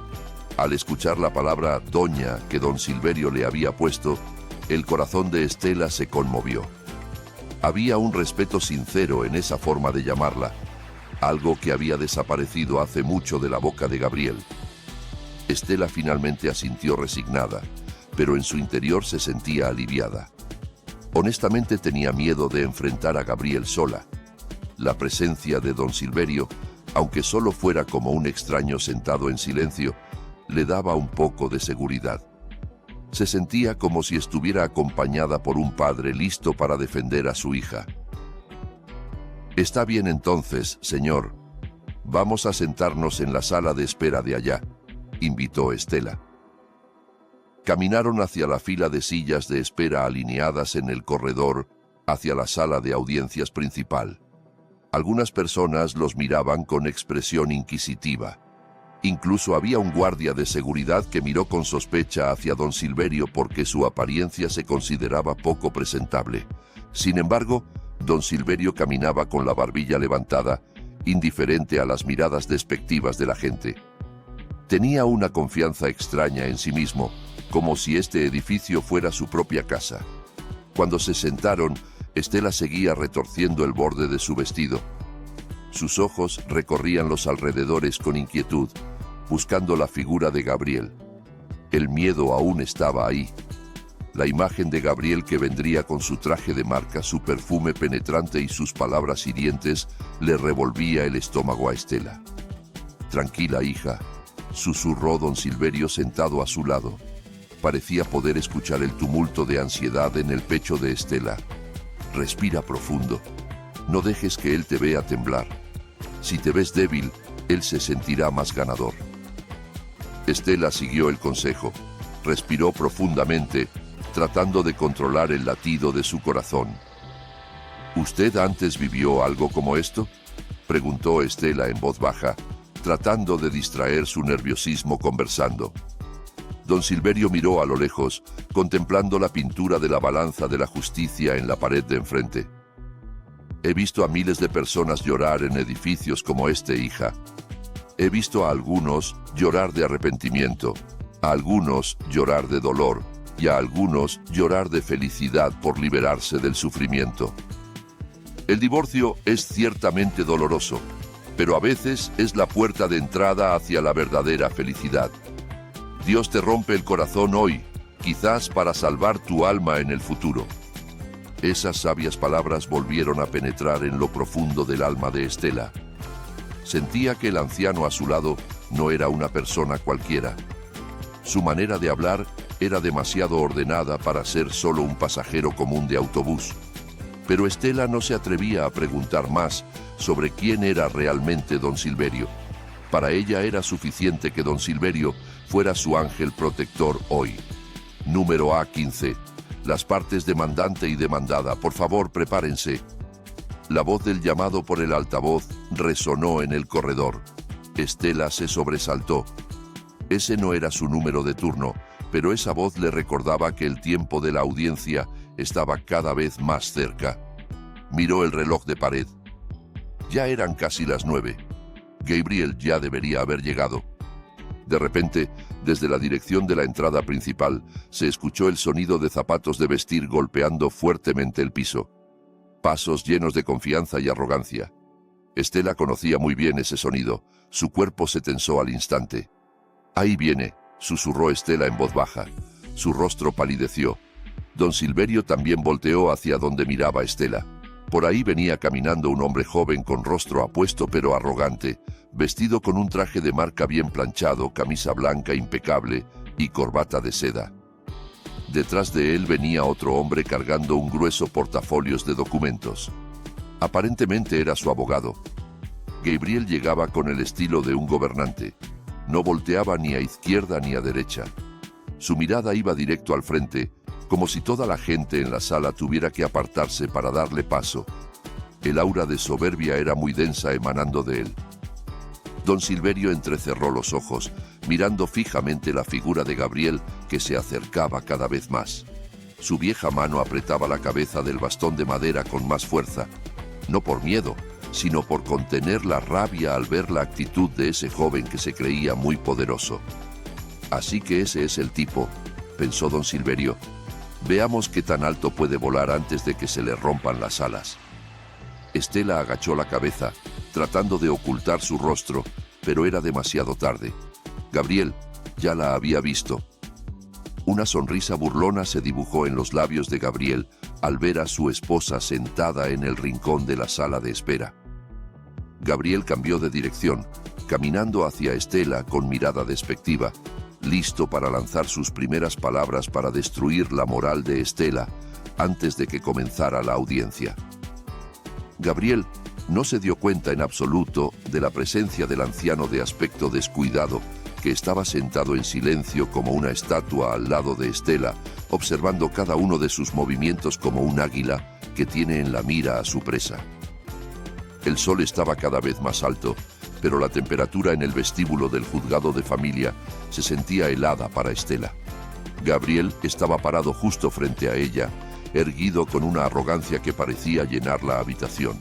Speaker 1: Al escuchar la palabra doña que don Silverio le había puesto, el corazón de Estela se conmovió. Había un respeto sincero en esa forma de llamarla, algo que había desaparecido hace mucho de la boca de Gabriel. Estela finalmente asintió resignada, pero en su interior se sentía aliviada. Honestamente tenía miedo de enfrentar a Gabriel sola. La presencia de don Silverio, aunque solo fuera como un extraño sentado en silencio, le daba un poco de seguridad. Se sentía como si estuviera acompañada por un padre listo para defender a su hija. «Está bien entonces, señor. Vamos a sentarnos en la sala de espera de allá», invitó Estela. Caminaron hacia la fila de sillas de espera alineadas en el corredor hacia la sala de audiencias principal. Algunas personas los miraban con expresión inquisitiva. Incluso había un guardia de seguridad que miró con sospecha hacia don Silverio porque su apariencia se consideraba poco presentable. Sin embargo, don Silverio caminaba con la barbilla levantada, indiferente a las miradas despectivas de la gente. Tenía una confianza extraña en sí mismo, como si este edificio fuera su propia casa. Cuando se sentaron, Estela seguía retorciendo el borde de su vestido. Sus ojos recorrían los alrededores con inquietud, buscando la figura de Gabriel. El miedo aún estaba ahí. La imagen de Gabriel que vendría con su traje de marca, su perfume penetrante y sus palabras hirientes le revolvía el estómago a Estela. «Tranquila, hija», susurró don Silverio sentado a su lado. Parecía poder escuchar el tumulto de ansiedad en el pecho de Estela. «Respira profundo. No dejes que él te vea temblar. Si te ves débil, él se sentirá más ganador». Estela siguió el consejo. Respiró profundamente, tratando de controlar el latido de su corazón. «¿Usted antes vivió algo como esto?», preguntó Estela en voz baja, tratando de distraer su nerviosismo conversando. Don Silverio miró a lo lejos, contemplando la pintura de la balanza de la justicia en la pared de enfrente. «He visto a miles de personas llorar en edificios como este, hija. He visto a algunos llorar de arrepentimiento, a algunos llorar de dolor, y a algunos llorar de felicidad por liberarse del sufrimiento. El divorcio es ciertamente doloroso, pero a veces es la puerta de entrada hacia la verdadera felicidad. Dios te rompe el corazón hoy, quizás para salvar tu alma en el futuro». Esas sabias palabras volvieron a penetrar en lo profundo del alma de Estela. Sentía que el anciano a su lado no era una persona cualquiera. Su manera de hablar era demasiado ordenada para ser solo un pasajero común de autobús. Pero Estela no se atrevía a preguntar más sobre quién era realmente don Silverio. Para ella era suficiente que don Silverio fuera su ángel protector hoy. Número A15. Las partes demandante y demandada, por favor, prepárense. La voz del llamado por el altavoz resonó en el corredor. Estela se sobresaltó. Ese no era su número de turno, pero esa voz le recordaba que el tiempo de la audiencia estaba cada vez más cerca. Miró el reloj de pared. Ya eran casi las 9. Gabriel ya debería haber llegado. De repente, desde la dirección de la entrada principal, se escuchó el sonido de zapatos de vestir golpeando fuertemente el piso. Pasos llenos de confianza y arrogancia. Estela conocía muy bien ese sonido. Su cuerpo se tensó al instante. «Ahí viene», susurró Estela en voz baja. Su rostro palideció. Don Silverio también volteó hacia donde miraba Estela. Por ahí venía caminando un hombre joven con rostro apuesto pero arrogante, vestido con un traje de marca bien planchado, camisa blanca impecable y corbata de seda. Detrás de él venía otro hombre cargando un grueso portafolios de documentos. Aparentemente era su abogado. Gabriel llegaba con el estilo de un gobernante. No volteaba ni a izquierda ni a derecha. Su mirada iba directo al frente, como si toda la gente en la sala tuviera que apartarse para darle paso. El aura de soberbia era muy densa emanando de él. Don Silverio entrecerró los ojos, mirando fijamente la figura de Gabriel que se acercaba cada vez más. Su vieja mano apretaba la cabeza del bastón de madera con más fuerza, no por miedo, sino por contener la rabia al ver la actitud de ese joven que se creía muy poderoso. «Así que ese es el tipo», pensó don Silverio. «Veamos qué tan alto puede volar antes de que se le rompan las alas». Estela agachó la cabeza, tratando de ocultar su rostro, pero era demasiado tarde. Gabriel ya la había visto. Una sonrisa burlona se dibujó en los labios de Gabriel al ver a su esposa sentada en el rincón de la sala de espera. Gabriel cambió de dirección, caminando hacia Estela con mirada despectiva, listo para lanzar sus primeras palabras para destruir la moral de Estela antes de que comenzara la audiencia. Gabriel no se dio cuenta en absoluto de la presencia del anciano de aspecto descuidado que estaba sentado en silencio como una estatua al lado de Estela, observando cada uno de sus movimientos como un águila que tiene en la mira a su presa. El sol estaba cada vez más alto, pero la temperatura en el vestíbulo del juzgado de familia se sentía helada para Estela. Gabriel estaba parado justo frente a ella, erguido con una arrogancia que parecía llenar la habitación.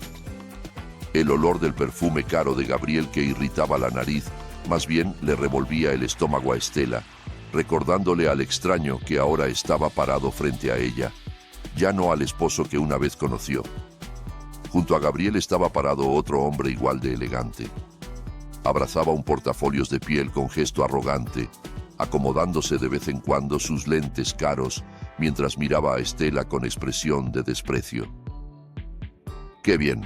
Speaker 1: El olor del perfume caro de Gabriel que irritaba la nariz, más bien le revolvía el estómago a Estela, recordándole al extraño que ahora estaba parado frente a ella, ya no al esposo que una vez conoció. Junto a Gabriel estaba parado otro hombre igual de elegante. Abrazaba un portafolios de piel con gesto arrogante, acomodándose de vez en cuando sus lentes caros mientras miraba a Estela con expresión de desprecio. «¡Qué bien!»,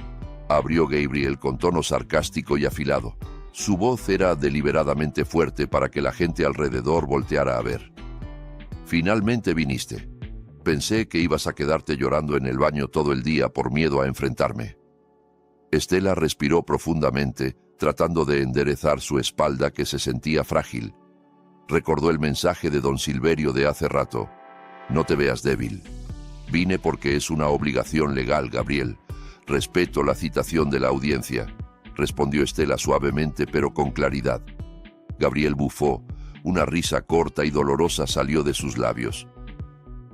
Speaker 1: abrió Gabriel con tono sarcástico y afilado. Su voz era deliberadamente fuerte para que la gente alrededor volteara a ver. «Finalmente viniste. Pensé que ibas a quedarte llorando en el baño todo el día por miedo a enfrentarme». Estela respiró profundamente, tratando de enderezar su espalda que se sentía frágil. Recordó el mensaje de don Silverio de hace rato. «No te veas débil. Vine porque es una obligación legal, Gabriel. Respeto la citación de la audiencia», respondió Estela suavemente pero con claridad. Gabriel bufó. Una risa corta y dolorosa salió de sus labios.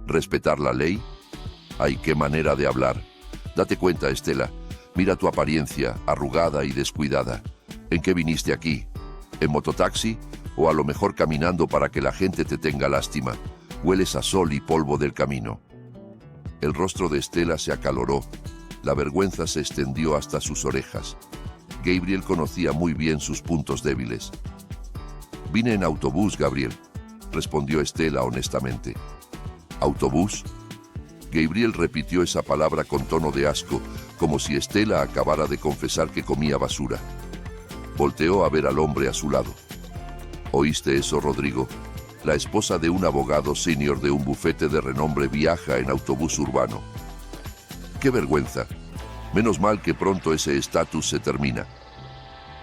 Speaker 1: ¿Respetar la ley? ¡Ay, qué manera de hablar! Date cuenta, Estela. Mira tu apariencia, arrugada y descuidada. ¿En qué viniste aquí? ¿En mototaxi? ¿O a lo mejor caminando para que la gente te tenga lástima? Hueles a sol y polvo del camino. El rostro de Estela se acaloró. La vergüenza se extendió hasta sus orejas. Gabriel conocía muy bien sus puntos débiles. «Vine en autobús, Gabriel», respondió Estela honestamente. «¿Autobús?». Gabriel repitió esa palabra con tono de asco, como si Estela acabara de confesar que comía basura. Volteó a ver al hombre a su lado. «¿Oíste eso, Rodrigo? La esposa de un abogado senior de un bufete de renombre viaja en autobús urbano. ¡Qué vergüenza! Menos mal que pronto ese estatus se termina.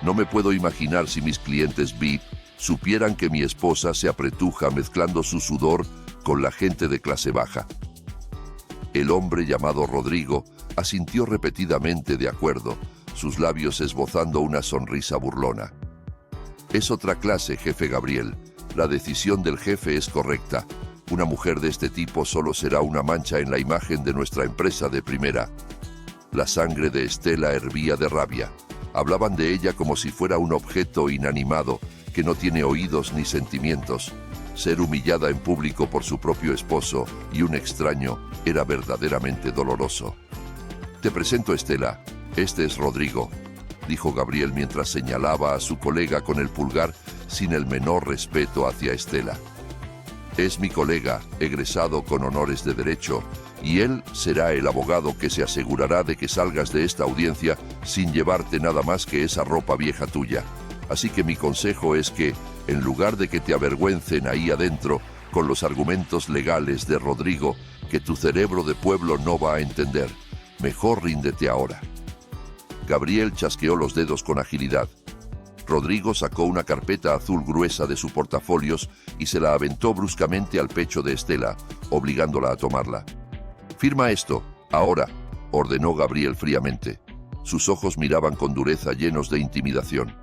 Speaker 1: No me puedo imaginar si mis clientes VIP supieran que mi esposa se apretuja mezclando su sudor con la gente de clase baja». El hombre llamado Rodrigo asintió repetidamente de acuerdo, sus labios esbozando una sonrisa burlona. «Es otra clase, jefe Gabriel. La decisión del jefe es correcta. Una mujer de este tipo solo será una mancha en la imagen de nuestra empresa de primera». La sangre de Estela hervía de rabia. Hablaban de ella como si fuera un objeto inanimado que no tiene oídos ni sentimientos. Ser humillada en público por su propio esposo y un extraño era verdaderamente doloroso. «Te presento, Estela. Este es Rodrigo», dijo Gabriel mientras señalaba a su colega con el pulgar sin el menor respeto hacia Estela. «Es mi colega, egresado con honores de Derecho, y él será el abogado que se asegurará de que salgas de esta audiencia sin llevarte nada más que esa ropa vieja tuya. Así que mi consejo es que, en lugar de que te avergüencen ahí adentro con los argumentos legales de Rodrigo que tu cerebro de pueblo no va a entender, mejor ríndete ahora». Gabriel chasqueó los dedos con agilidad. Rodrigo sacó una carpeta azul gruesa de su portafolios y se la aventó bruscamente al pecho de Estela, obligándola a tomarla. «Firma esto, ahora», ordenó Gabriel fríamente. Sus ojos miraban con dureza, llenos de intimidación.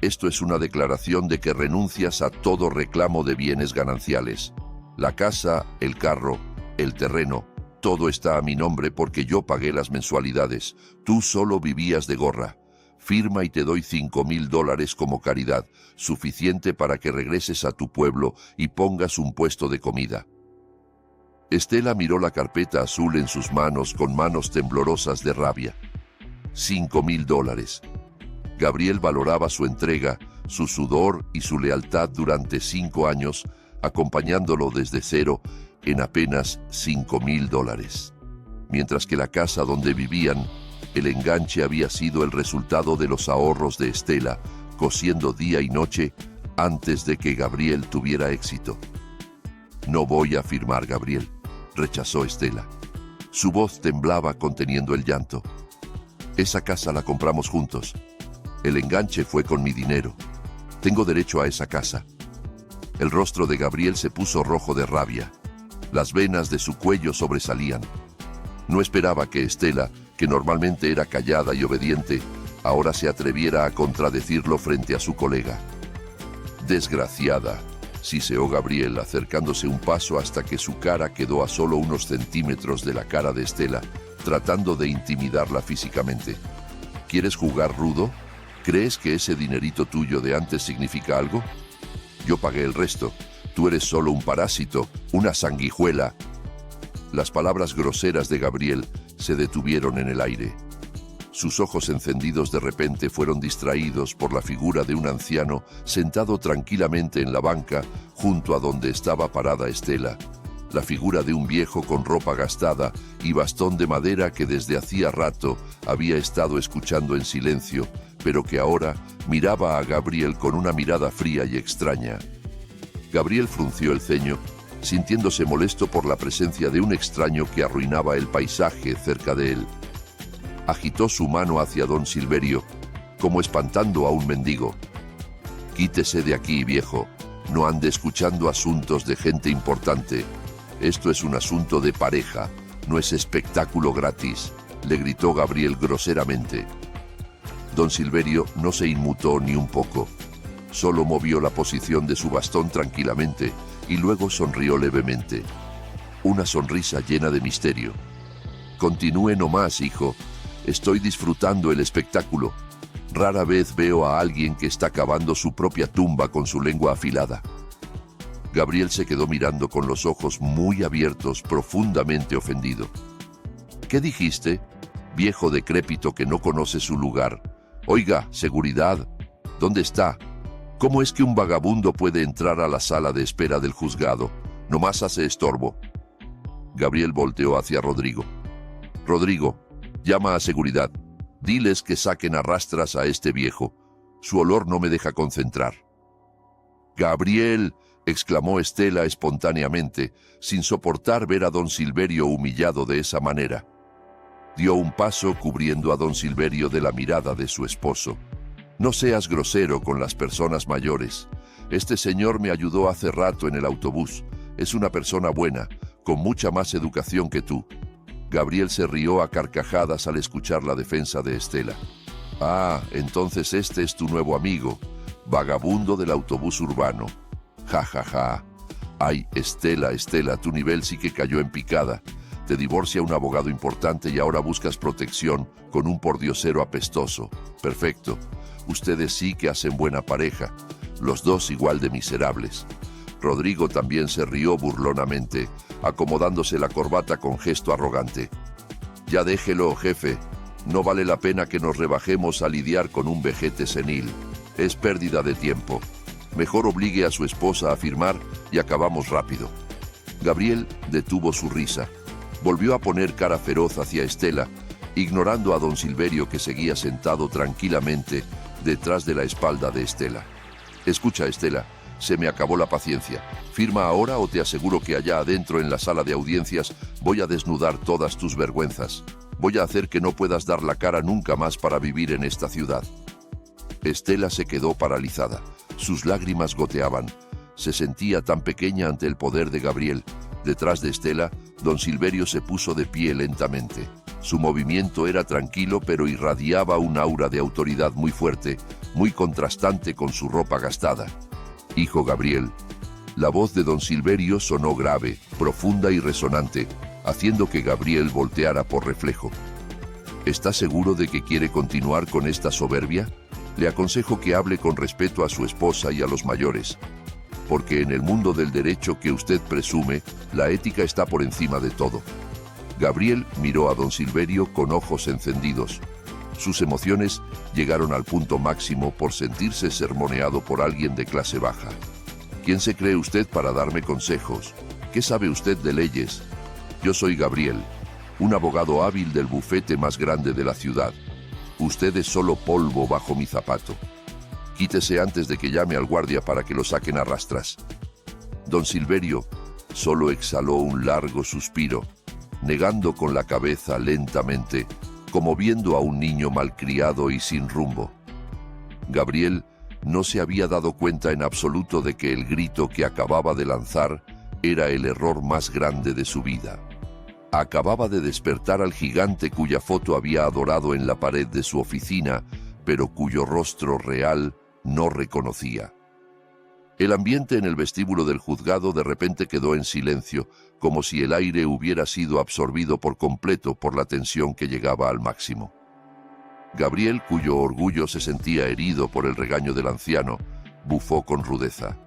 Speaker 1: «Esto es una declaración de que renuncias a todo reclamo de bienes gananciales. La casa, el carro, el terreno, todo está a mi nombre porque yo pagué las mensualidades. Tú solo vivías de gorra. Firma y te doy $5,000 como caridad, suficiente para que regreses a tu pueblo y pongas un puesto de comida». Estela miró la carpeta azul en sus manos con manos temblorosas de rabia. $5,000. Gabriel valoraba su entrega, su sudor y su lealtad durante 5 años, acompañándolo desde cero en apenas $5,000. Mientras que la casa donde vivían, el enganche había sido el resultado de los ahorros de Estela, cosiendo día y noche antes de que Gabriel tuviera éxito. «No voy a firmar, Gabriel», rechazó Estela. Su voz temblaba conteniendo el llanto. «Esa casa la compramos juntos. El enganche fue con mi dinero. Tengo derecho a esa casa». El rostro de Gabriel se puso rojo de rabia. Las venas de su cuello sobresalían. No esperaba que Estela, que normalmente era callada y obediente, ahora se atreviera a contradecirlo frente a su colega. «Desgraciada», siseó Gabriel, acercándose un paso hasta que su cara quedó a solo unos centímetros de la cara de Estela, tratando de intimidarla físicamente. «¿Quieres jugar rudo? ¿Crees que ese dinerito tuyo de antes significa algo? Yo pagué el resto. Tú eres solo un parásito, una sanguijuela». Las palabras groseras de Gabriel se detuvieron en el aire. Sus ojos encendidos de repente fueron distraídos por la figura de un anciano sentado tranquilamente en la banca junto a donde estaba parada Estela. La figura de un viejo con ropa gastada y bastón de madera que desde hacía rato había estado escuchando en silencio, pero que ahora miraba a Gabriel con una mirada fría y extraña. Gabriel frunció el ceño, sintiéndose molesto por la presencia de un extraño que arruinaba el paisaje cerca de él. Agitó su mano hacia don Silverio, como espantando a un mendigo. «Quítese de aquí, viejo. No ande escuchando asuntos de gente importante. Esto es un asunto de pareja, no es espectáculo gratis», le gritó Gabriel groseramente. Don Silverio no se inmutó ni un poco. Solo movió la posición de su bastón tranquilamente y luego sonrió levemente. Una sonrisa llena de misterio. «Continúe nomás, hijo. Estoy disfrutando el espectáculo. Rara vez veo a alguien que está cavando su propia tumba con su lengua afilada». Gabriel se quedó mirando con los ojos muy abiertos, profundamente ofendido. «¿Qué dijiste? Viejo decrépito que no conoce su lugar. Oiga, seguridad. ¿Dónde está? ¿Cómo es que un vagabundo puede entrar a la sala de espera del juzgado? Nomás hace estorbo». Gabriel volteó hacia Rodrigo. «Rodrigo, llama a seguridad. Diles que saquen a rastras a este viejo. Su olor no me deja concentrar». «Gabriel», exclamó Estela espontáneamente, sin soportar ver a don Silverio humillado de esa manera. Dio un paso cubriendo a don Silverio de la mirada de su esposo. «No seas grosero con las personas mayores. Este señor me ayudó hace rato en el autobús. Es una persona buena, con mucha más educación que tú». Gabriel se rió a carcajadas al escuchar la defensa de Estela. «Ah, entonces este es tu nuevo amigo, vagabundo del autobús urbano. Ja, ja, ja. Ay, Estela, Estela, tu nivel sí que cayó en picada. Te divorcia un abogado importante y ahora buscas protección con un pordiosero apestoso. Perfecto. Ustedes sí que hacen buena pareja. Los dos igual de miserables». Rodrigo también se rió burlonamente, acomodándose la corbata con gesto arrogante. «Ya déjelo, jefe. No vale la pena que nos rebajemos a lidiar con un vejete senil. Es pérdida de tiempo. Mejor obligue a su esposa a firmar y acabamos rápido». Gabriel detuvo su risa. Volvió a poner cara feroz hacia Estela, ignorando a don Silverio que seguía sentado tranquilamente detrás de la espalda de Estela. «Escucha, Estela, se me acabó la paciencia. Firma ahora o te aseguro que allá adentro en la sala de audiencias voy a desnudar todas tus vergüenzas. Voy a hacer que no puedas dar la cara nunca más para vivir en esta ciudad». Estela se quedó paralizada. Sus lágrimas goteaban. Se sentía tan pequeña ante el poder de Gabriel. Detrás de Estela, don Silverio se puso de pie lentamente. Su movimiento era tranquilo, pero irradiaba un aura de autoridad muy fuerte, muy contrastante con su ropa gastada. «Hijo Gabriel». La voz de don Silverio sonó grave, profunda y resonante, haciendo que Gabriel volteara por reflejo. «¿Está seguro de que quiere continuar con esta soberbia? Le aconsejo que hable con respeto a su esposa y a los mayores, porque en el mundo del derecho que usted presume, la ética está por encima de todo». Gabriel miró a don Silverio con ojos encendidos. Sus emociones llegaron al punto máximo por sentirse sermoneado por alguien de clase baja. «¿Quién se cree usted para darme consejos? ¿Qué sabe usted de leyes? Yo soy Gabriel, un abogado hábil del bufete más grande de la ciudad. Usted es solo polvo bajo mi zapato. Quítese antes de que llame al guardia para que lo saquen a rastras». Don Silverio solo exhaló un largo suspiro, negando con la cabeza lentamente, como viendo a un niño malcriado y sin rumbo. Gabriel no se había dado cuenta en absoluto de que el grito que acababa de lanzar era el error más grande de su vida. Acababa de despertar al gigante cuya foto había adorado en la pared de su oficina, pero cuyo rostro real no reconocía. El ambiente en el vestíbulo del juzgado de repente quedó en silencio, como si el aire hubiera sido absorbido por completo por la tensión que llegaba al máximo. Gabriel, cuyo orgullo se sentía herido por el regaño del anciano, bufó con rudeza.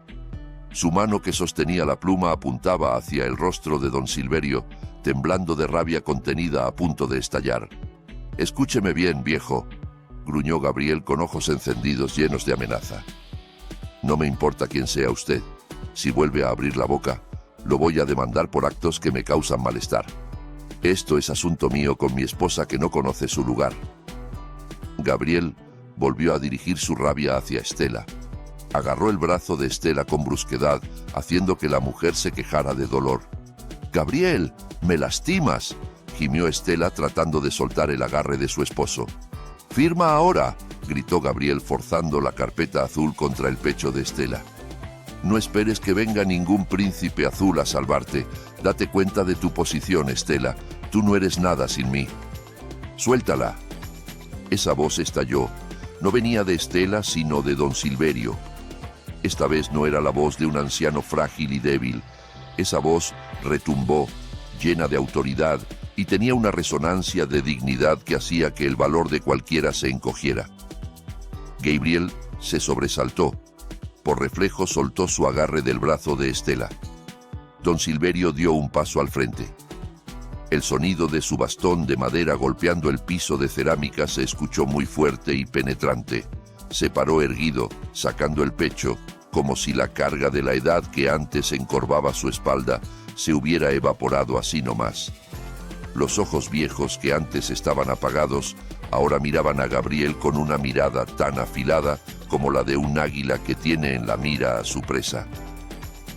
Speaker 1: Su mano que sostenía la pluma apuntaba hacia el rostro de don Silverio, temblando de rabia contenida a punto de estallar. Escúcheme bien, viejo, gruñó Gabriel con ojos encendidos llenos de amenaza. No me importa quién sea usted. Si vuelve a abrir la boca, lo voy a demandar por actos que me causan malestar. Esto es asunto mío con mi esposa que no conoce su lugar. Gabriel volvió a dirigir su rabia hacia Estela. Agarró el brazo de Estela con brusquedad, haciendo que la mujer se quejara de dolor. «Gabriel, me lastimas», gimió Estela tratando de soltar el agarre de su esposo. «Firma ahora», gritó Gabriel forzando la carpeta azul contra el pecho de Estela. «No esperes que venga ningún príncipe azul a salvarte. Date cuenta de tu posición, Estela. Tú no eres nada sin mí». «Suéltala». Esa voz estalló. No venía de Estela, sino de don Silverio. Esta vez no era la voz de un anciano frágil y débil. Esa voz retumbó, llena de autoridad, y tenía una resonancia de dignidad que hacía que el valor de cualquiera se encogiera. Gabriel se sobresaltó. Por reflejo soltó su agarre del brazo de Estela. Don Silverio dio un paso al frente. El sonido de su bastón de madera golpeando el piso de cerámica se escuchó muy fuerte y penetrante. Se paró erguido, sacando el pecho, como si la carga de la edad que antes encorvaba su espalda se hubiera evaporado así nomás. Los ojos viejos que antes estaban apagados, ahora miraban a Gabriel con una mirada tan afilada como la de un águila que tiene en la mira a su presa.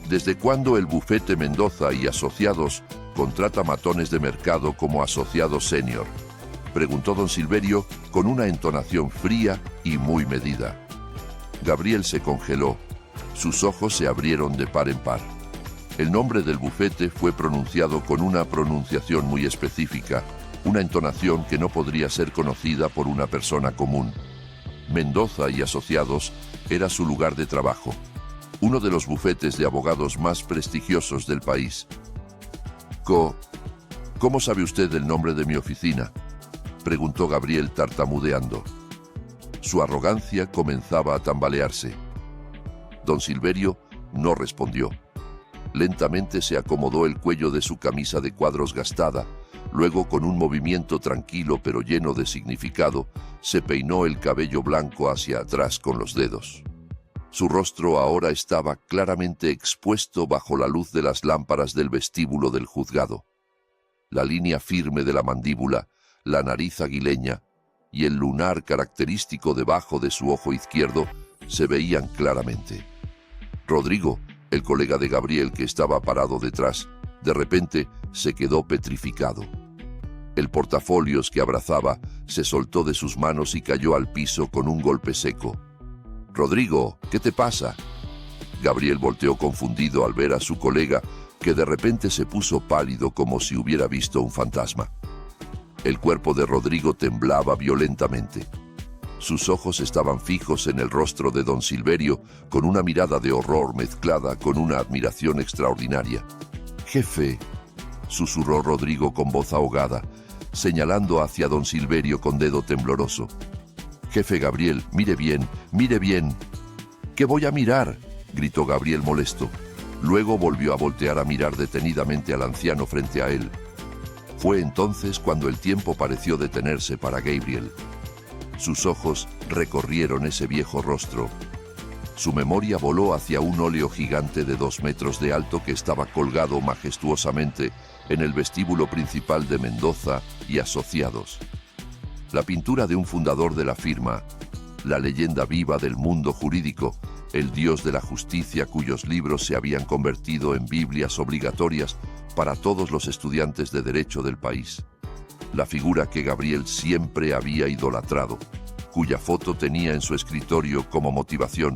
Speaker 1: ¿Desde cuándo el bufete Mendoza y Asociados contrata matones de mercado como asociado senior?, preguntó don Silverio con una entonación fría y muy medida. Gabriel se congeló. Sus ojos se abrieron de par en par. El nombre del bufete fue pronunciado con una pronunciación muy específica, una entonación que no podría ser conocida por una persona común. Mendoza y Asociados era su lugar de trabajo, uno de los bufetes de abogados más prestigiosos del país. ¿Cómo sabe usted el nombre de mi oficina?, preguntó Gabriel tartamudeando. Su arrogancia comenzaba a tambalearse. Don Silverio no respondió. Lentamente se acomodó el cuello de su camisa de cuadros gastada, luego con un movimiento tranquilo pero lleno de significado, se peinó el cabello blanco hacia atrás con los dedos. Su rostro ahora estaba claramente expuesto bajo la luz de las lámparas del vestíbulo del juzgado. La línea firme de la mandíbula, la nariz aguileña y el lunar característico debajo de su ojo izquierdo se veían claramente. Rodrigo, el colega de Gabriel que estaba parado detrás, de repente se quedó petrificado. El portafolios que abrazaba se soltó de sus manos y cayó al piso con un golpe seco. «Rodrigo, ¿qué te pasa?». Gabriel volteó confundido al ver a su colega, que de repente se puso pálido como si hubiera visto un fantasma. El cuerpo de Rodrigo temblaba violentamente. Sus ojos estaban fijos en el rostro de don Silverio, con una mirada de horror mezclada con una admiración extraordinaria. «Jefe», susurró Rodrigo con voz ahogada, señalando hacia don Silverio con dedo tembloroso. «Jefe Gabriel, mire bien, mire bien». «¿Qué voy a mirar?», gritó Gabriel molesto. Luego volvió a voltear a mirar detenidamente al anciano frente a él. Fue entonces cuando el tiempo pareció detenerse para Gabriel. Sus ojos recorrieron ese viejo rostro. Su memoria voló hacia un óleo gigante de 2 metros de alto que estaba colgado majestuosamente en el vestíbulo principal de Mendoza y Asociados. La pintura de un fundador de la firma, la leyenda viva del mundo jurídico, el dios de la justicia cuyos libros se habían convertido en Biblias obligatorias para todos los estudiantes de derecho del país. La figura que Gabriel siempre había idolatrado, cuya foto tenía en su escritorio como motivación,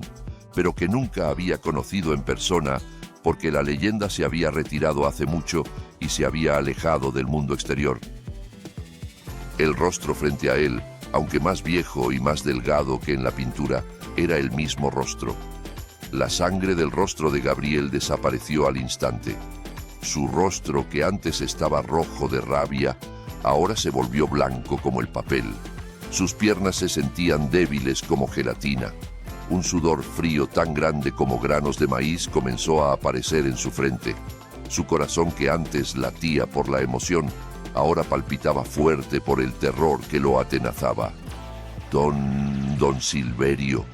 Speaker 1: pero que nunca había conocido en persona porque la leyenda se había retirado hace mucho y se había alejado del mundo exterior. El rostro frente a él, aunque más viejo y más delgado que en la pintura, era el mismo rostro. La sangre del rostro de Gabriel desapareció al instante. Su rostro, que antes estaba rojo de rabia, ahora se volvió blanco como el papel. Sus piernas se sentían débiles como gelatina. Un sudor frío tan grande como granos de maíz comenzó a aparecer en su frente. Su corazón, que antes latía por la emoción, Ahora palpitaba fuerte por el terror que lo atenazaba. Don Silverio,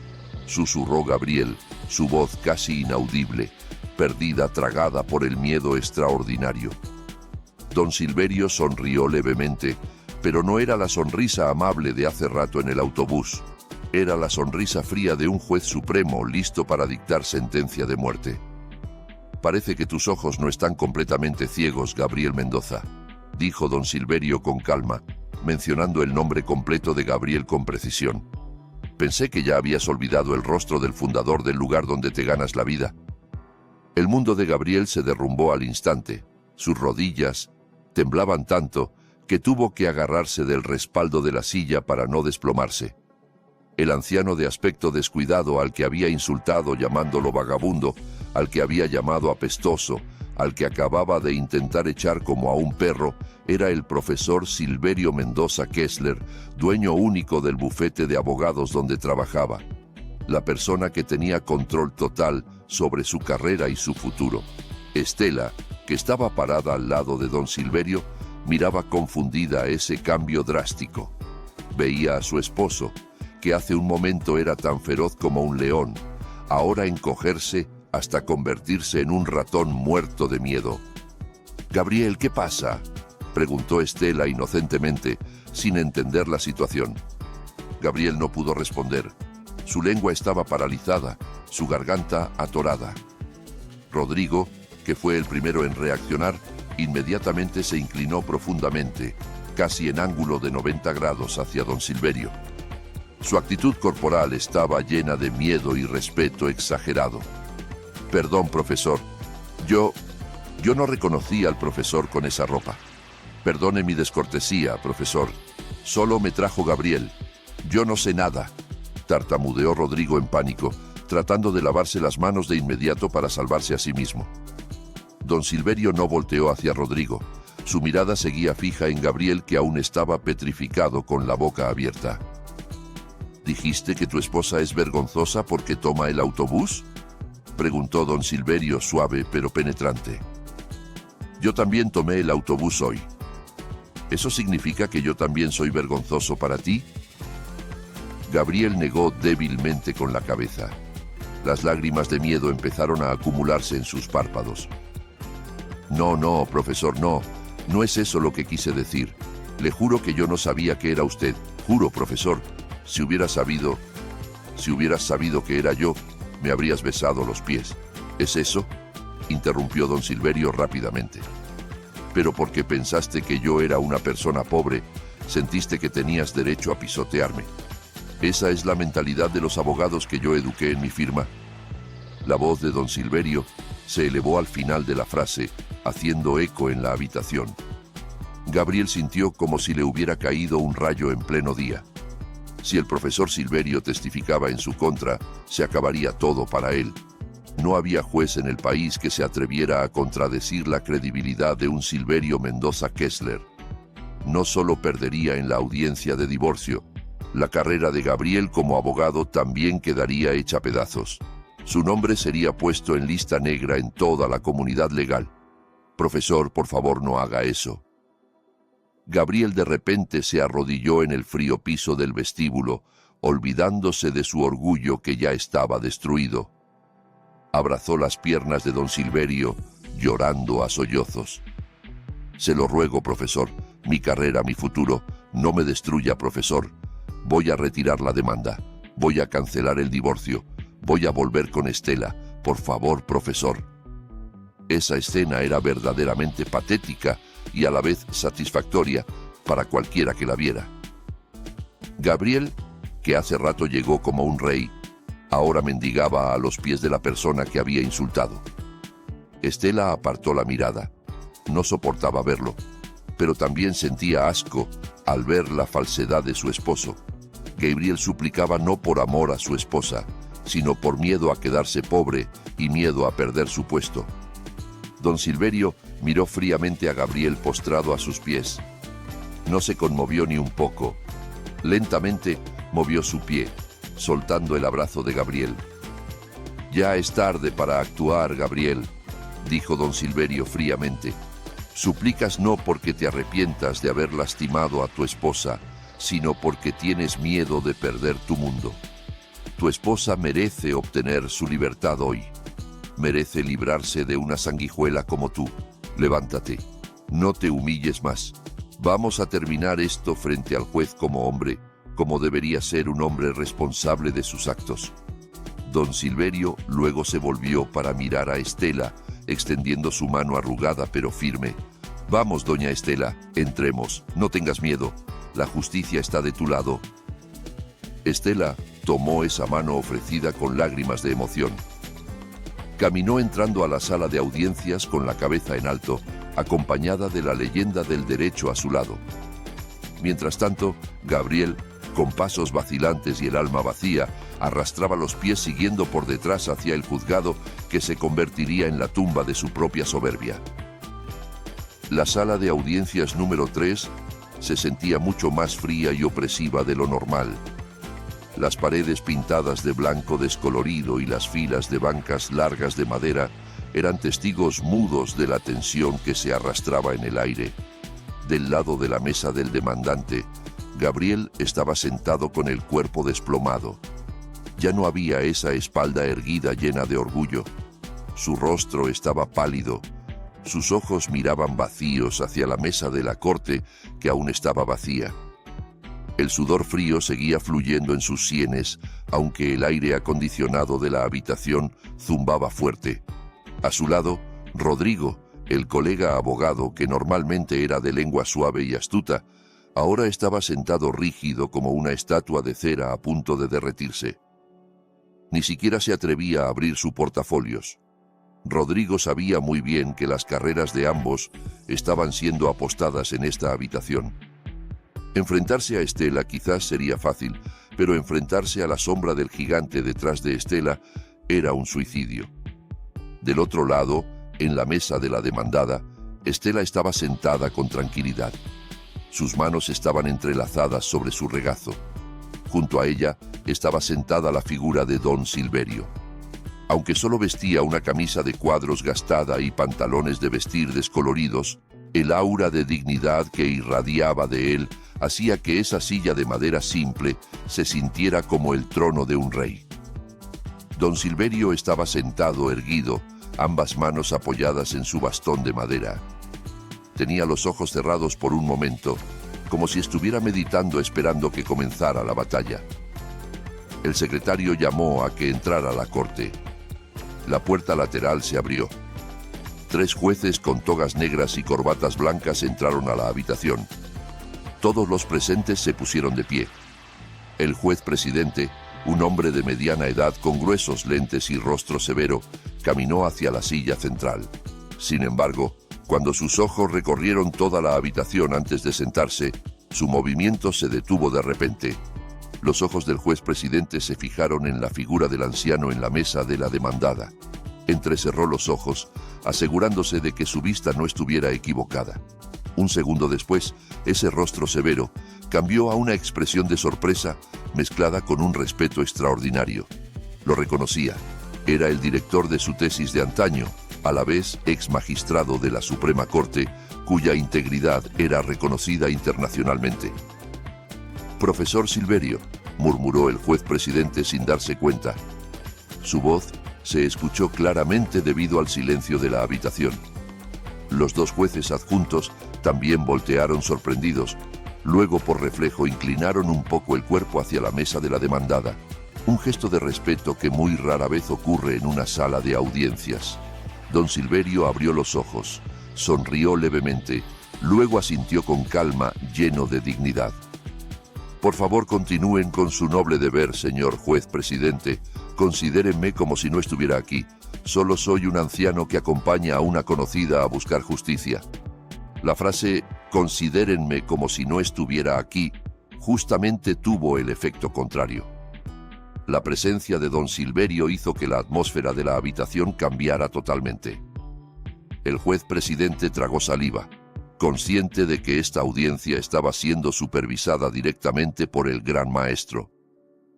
Speaker 1: susurró Gabriel, su voz casi inaudible, perdida, tragada por el miedo extraordinario. Don Silverio sonrió levemente, pero no era la sonrisa amable de hace rato en el autobús. Era la sonrisa fría de un juez supremo listo para dictar sentencia de muerte. Parece que tus ojos no están completamente ciegos, Gabriel Mendoza, dijo don Silverio con calma, mencionando el nombre completo de Gabriel con precisión. Pensé que ya habías olvidado el rostro del fundador del lugar donde te ganas la vida. El mundo de Gabriel se derrumbó al instante. Sus rodillas temblaban tanto que tuvo que agarrarse del respaldo de la silla para no desplomarse. El anciano de aspecto descuidado al que había insultado llamándolo vagabundo, al que había llamado apestoso, al que acababa de intentar echar como a un perro, era el profesor Silverio Mendoza Kessler, dueño único del bufete de abogados donde trabajaba. La persona que tenía control total sobre su carrera y su futuro. Estela, que estaba parada al lado de don Silverio, miraba confundida ese cambio drástico. Veía a su esposo, que hace un momento era tan feroz como un león, ahora encogerse hasta convertirse en un ratón muerto de miedo. «Gabriel, ¿qué pasa?», preguntó Estela inocentemente, sin entender la situación. Gabriel no pudo responder. Su lengua estaba paralizada, su garganta atorada. Rodrigo, que fue el primero en reaccionar, inmediatamente se inclinó profundamente, casi en ángulo de 90 grados hacia don Silverio. Su actitud corporal estaba llena de miedo y respeto exagerado. «Perdón, profesor. Yo no reconocí al profesor con esa ropa. Perdone mi descortesía, profesor. Solo me trajo Gabriel. Yo no sé nada», tartamudeó Rodrigo en pánico, tratando de lavarse las manos de inmediato para salvarse a sí mismo. Don Silverio no volteó hacia Rodrigo. Su mirada seguía fija en Gabriel, que aún estaba petrificado con la boca abierta. «¿Dijiste que tu esposa es vergonzosa porque toma el autobús?», preguntó don Silverio suave pero penetrante. «Yo también tomé el autobús hoy. ¿Eso significa que yo también soy vergonzoso para ti?». Gabriel negó débilmente con la cabeza. Las lágrimas de miedo empezaron a acumularse en sus párpados. No, profesor, no es eso lo que quise decir. Le juro que yo no sabía que era usted. Juro, profesor, si hubieras sabido que era yo, me habrías besado los pies. ¿Es eso?, interrumpió don Silverio rápidamente. «Pero porque pensaste que yo era una persona pobre, sentiste que tenías derecho a pisotearme. Esa es la mentalidad de los abogados que yo eduqué en mi firma». La voz de don Silverio se elevó al final de la frase, haciendo eco en la habitación. Gabriel sintió como si le hubiera caído un rayo en pleno día. Si el profesor Silverio testificaba en su contra, se acabaría todo para él. No había juez en el país que se atreviera a contradecir la credibilidad de un Silverio Mendoza Kessler. No solo perdería en la audiencia de divorcio, la carrera de Gabriel como abogado también quedaría hecha pedazos. Su nombre sería puesto en lista negra en toda la comunidad legal. «Profesor, por favor, no haga eso». Gabriel de repente se arrodilló en el frío piso del vestíbulo, olvidándose de su orgullo que ya estaba destruido. Abrazó las piernas de don Silverio, llorando a sollozos. «Se lo ruego, profesor, mi carrera, mi futuro, no me destruya, profesor. Voy a retirar la demanda, voy a cancelar el divorcio, voy a volver con Estela, por favor, profesor». Esa escena era verdaderamente patética y a la vez satisfactoria para cualquiera que la viera. Gabriel, que hace rato llegó como un rey, ahora mendigaba a los pies de la persona que había insultado. Estela apartó la mirada. No soportaba verlo, pero también sentía asco al ver la falsedad de su esposo. Gabriel suplicaba no por amor a su esposa, sino por miedo a quedarse pobre y miedo a perder su puesto. Don Silverio miró fríamente a Gabriel postrado a sus pies. No se conmovió ni un poco. Lentamente movió su pie, soltando el abrazo de Gabriel. «Ya es tarde para actuar, Gabriel», dijo don Silverio fríamente. Suplicas no porque te arrepientas de haber lastimado a tu esposa, sino porque tienes miedo de perder tu mundo. Tu esposa merece obtener su libertad hoy. Merece librarse de una sanguijuela como tú. Levántate. No te humilles más. Vamos a terminar esto frente al juez como hombre, como debería ser un hombre responsable de sus actos. Don Silverio luego se volvió para mirar a Estela, extendiendo su mano arrugada pero firme. Vamos, doña Estela, entremos, no tengas miedo, la justicia está de tu lado. Estela tomó esa mano ofrecida con lágrimas de emoción. Caminó entrando a la sala de audiencias con la cabeza en alto, acompañada de la leyenda del derecho a su lado. Mientras tanto, Gabriel, con pasos vacilantes y el alma vacía, arrastraba los pies siguiendo por detrás hacia el juzgado que se convertiría en la tumba de su propia soberbia. La sala de audiencias número 3 se sentía mucho más fría y opresiva de lo normal. Las paredes pintadas de blanco descolorido y las filas de bancas largas de madera eran testigos mudos de la tensión que se arrastraba en el aire. Del lado de la mesa del demandante, Gabriel estaba sentado con el cuerpo desplomado. Ya no había esa espalda erguida llena de orgullo. Su rostro estaba pálido. Sus ojos miraban vacíos hacia la mesa de la corte que aún estaba vacía. El sudor frío seguía fluyendo en sus sienes, aunque el aire acondicionado de la habitación zumbaba fuerte. A su lado, Rodrigo, el colega abogado que normalmente era de lengua suave y astuta, ahora estaba sentado rígido como una estatua de cera a punto de derretirse. Ni siquiera se atrevía a abrir su portafolios. Rodrigo sabía muy bien que las carreras de ambos estaban siendo apostadas en esta habitación. Enfrentarse a Estela quizás sería fácil, pero enfrentarse a la sombra del gigante detrás de Estela era un suicidio. Del otro lado, en la mesa de la demandada, Estela estaba sentada con tranquilidad. Sus manos estaban entrelazadas sobre su regazo. Junto a ella estaba sentada la figura de don Silverio. Aunque solo vestía una camisa de cuadros gastada y pantalones de vestir descoloridos, el aura de dignidad que irradiaba de él hacía que esa silla de madera simple se sintiera como el trono de un rey. Don Silverio estaba sentado erguido, ambas manos apoyadas en su bastón de madera. Tenía los ojos cerrados por un momento, como si estuviera meditando esperando que comenzara la batalla. El secretario llamó a que entrara a la corte. La puerta lateral se abrió. 3 jueces con togas negras y corbatas blancas entraron a la habitación. Todos los presentes se pusieron de pie. El juez presidente, un hombre de mediana edad con gruesos lentes y rostro severo, caminó hacia la silla central. Sin embargo, cuando sus ojos recorrieron toda la habitación antes de sentarse, su movimiento se detuvo de repente. Los ojos del juez presidente se fijaron en la figura del anciano en la mesa de la demandada. Entrecerró los ojos, asegurándose de que su vista no estuviera equivocada. Un segundo después, ese rostro severo cambió a una expresión de sorpresa mezclada con un respeto extraordinario. Lo reconocía. Era el director de su tesis de antaño, a la vez ex magistrado de la Suprema Corte, cuya integridad era reconocida internacionalmente. «Profesor Silverio», murmuró el juez presidente sin darse cuenta. Su voz se escuchó claramente debido al silencio de la habitación. Los 2 jueces adjuntos también voltearon sorprendidos. Luego, por reflejo, inclinaron un poco el cuerpo hacia la mesa de la demandada. Un gesto de respeto que muy rara vez ocurre en una sala de audiencias. Don Silverio abrió los ojos, sonrió levemente, luego asintió con calma, lleno de dignidad. «Por favor, continúen con su noble deber, señor juez presidente. Considérenme como si no estuviera aquí. Solo soy un anciano que acompaña a una conocida a buscar justicia». La frase «considérenme como si no estuviera aquí» justamente tuvo el efecto contrario. La presencia de don Silverio hizo que la atmósfera de la habitación cambiara totalmente. El juez presidente tragó saliva, consciente de que esta audiencia estaba siendo supervisada directamente por el gran maestro.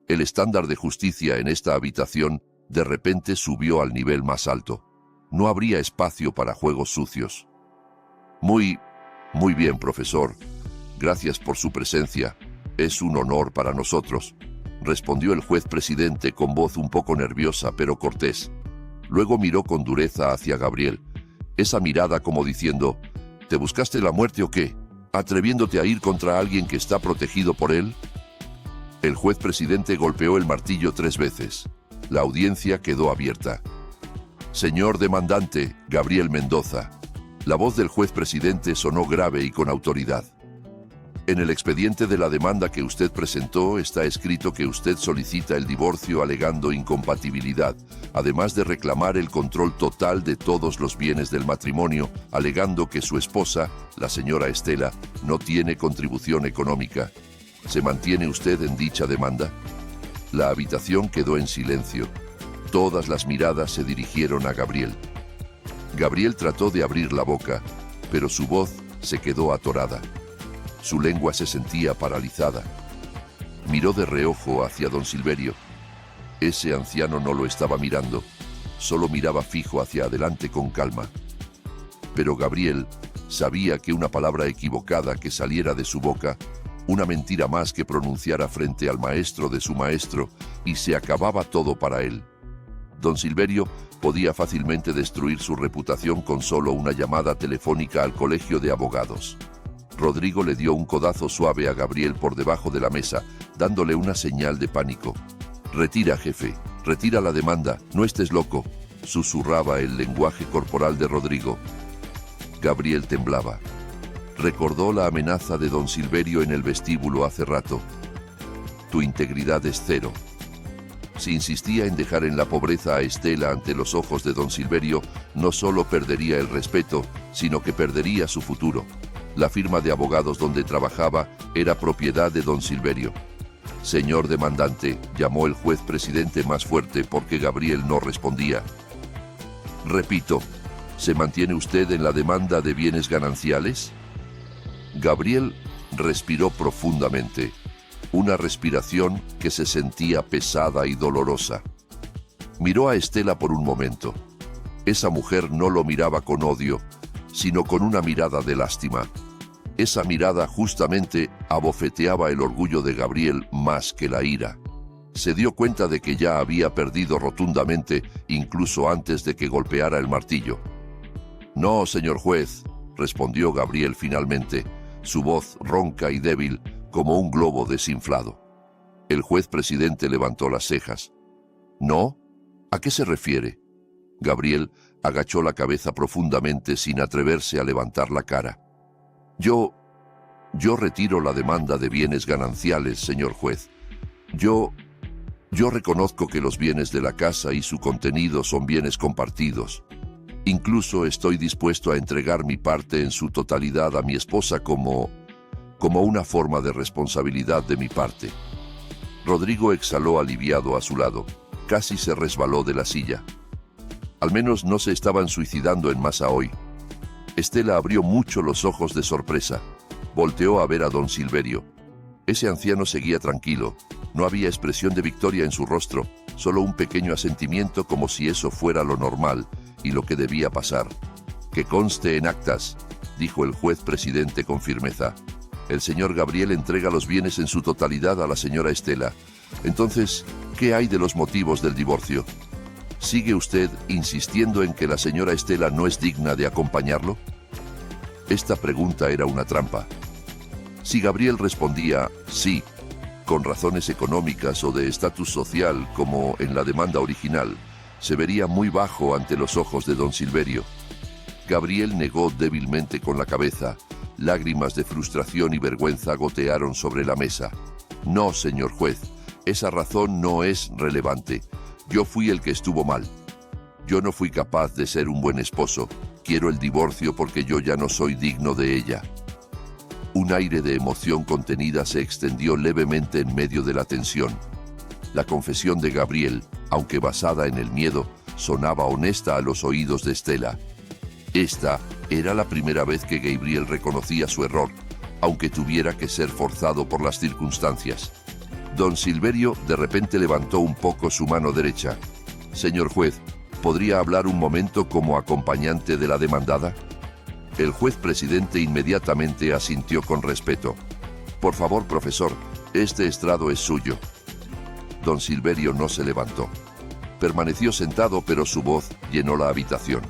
Speaker 1: El estándar de justicia en esta habitación de repente subió al nivel más alto. No habría espacio para juegos sucios. Muy bien, profesor. Gracias por su presencia. Es un honor para nosotros, respondió el juez presidente con voz un poco nerviosa pero cortés. Luego miró con dureza hacia Gabriel, esa mirada como diciendo, ¿te buscaste la muerte o qué? ¿Atreviéndote a ir contra alguien que está protegido por él? El juez presidente golpeó el martillo 3 veces. La audiencia quedó abierta. Señor demandante, Gabriel Mendoza. La voz del juez presidente sonó grave y con autoridad. En el expediente de la demanda que usted presentó está escrito que usted solicita el divorcio alegando incompatibilidad, además de reclamar el control total de todos los bienes del matrimonio, alegando que su esposa, la señora Estela, no tiene contribución económica. ¿Se mantiene usted en dicha demanda? La habitación quedó en silencio. Todas las miradas se dirigieron a Gabriel. Gabriel trató de abrir la boca, pero su voz se quedó atorada. Su lengua se sentía paralizada. Miró de reojo hacia don Silverio. Ese anciano no lo estaba mirando, solo miraba fijo hacia adelante con calma. Pero Gabriel sabía que una palabra equivocada que saliera de su boca, una mentira más que pronunciara frente al maestro de su maestro, y se acababa todo para él. Don Silverio podía fácilmente destruir su reputación con solo una llamada telefónica al colegio de abogados. Rodrigo le dio un codazo suave a Gabriel por debajo de la mesa, dándole una señal de pánico. «Retira, jefe, retira la demanda, no estés loco», susurraba el lenguaje corporal de Rodrigo. Gabriel temblaba. Recordó la amenaza de don Silverio en el vestíbulo hace rato. «Tu integridad es cero». Si insistía en dejar en la pobreza a Estela ante los ojos de don Silverio, no solo perdería el respeto, sino que perdería su futuro. La firma de abogados donde trabajaba era propiedad de don Silverio. «Señor demandante», llamó el juez presidente más fuerte porque Gabriel no respondía. «Repito, ¿se mantiene usted en la demanda de bienes gananciales?» Gabriel respiró profundamente, una respiración que se sentía pesada y dolorosa. Miró a Estela por un momento. Esa mujer no lo miraba con odio, sino con una mirada de lástima. Esa mirada justamente abofeteaba el orgullo de Gabriel más que la ira. Se dio cuenta de que ya había perdido rotundamente, incluso antes de que golpeara el martillo. «No, señor juez», respondió Gabriel finalmente, su voz ronca y débil como un globo desinflado. El juez presidente levantó las cejas. «¿No? ¿A qué se refiere?» Gabriel agachó la cabeza profundamente sin atreverse a levantar la cara. Yo retiro la demanda de bienes gananciales, señor juez. Yo reconozco que los bienes de la casa y su contenido son bienes compartidos. Incluso estoy dispuesto a entregar mi parte en su totalidad a mi esposa como una forma de responsabilidad de mi parte». Rodrigo exhaló aliviado a su lado. Casi se resbaló de la silla. Al menos no se estaban suicidando en masa hoy. Estela abrió mucho los ojos de sorpresa. Volteó a ver a don Silverio. Ese anciano seguía tranquilo. No había expresión de victoria en su rostro, solo un pequeño asentimiento como si eso fuera lo normal y lo que debía pasar. «Que conste en actas», dijo el juez presidente con firmeza. «El señor Gabriel entrega los bienes en su totalidad a la señora Estela. Entonces, ¿qué hay de los motivos del divorcio? ¿Sigue usted insistiendo en que la señora Estela no es digna de acompañarlo?» Esta pregunta era una trampa. Si Gabriel respondía sí, con razones económicas o de estatus social como en la demanda original, se vería muy bajo ante los ojos de don Silverio. Gabriel negó débilmente con la cabeza. Lágrimas de frustración y vergüenza gotearon sobre la mesa. «No, señor juez, esa razón no es relevante. Yo fui el que estuvo mal. Yo no fui capaz de ser un buen esposo. Quiero el divorcio porque yo ya no soy digno de ella». Un aire de emoción contenida se extendió levemente en medio de la tensión. La confesión de Gabriel, aunque basada en el miedo, sonaba honesta a los oídos de Estela. Esta era la primera vez que Gabriel reconocía su error, aunque tuviera que ser forzado por las circunstancias. Don Silverio de repente levantó un poco su mano derecha. «Señor juez, ¿podría hablar un momento como acompañante de la demandada?». El juez presidente inmediatamente asintió con respeto. Por favor, profesor, este estrado es suyo. Don Silverio no se levantó. Permaneció sentado, pero su voz llenó la habitación.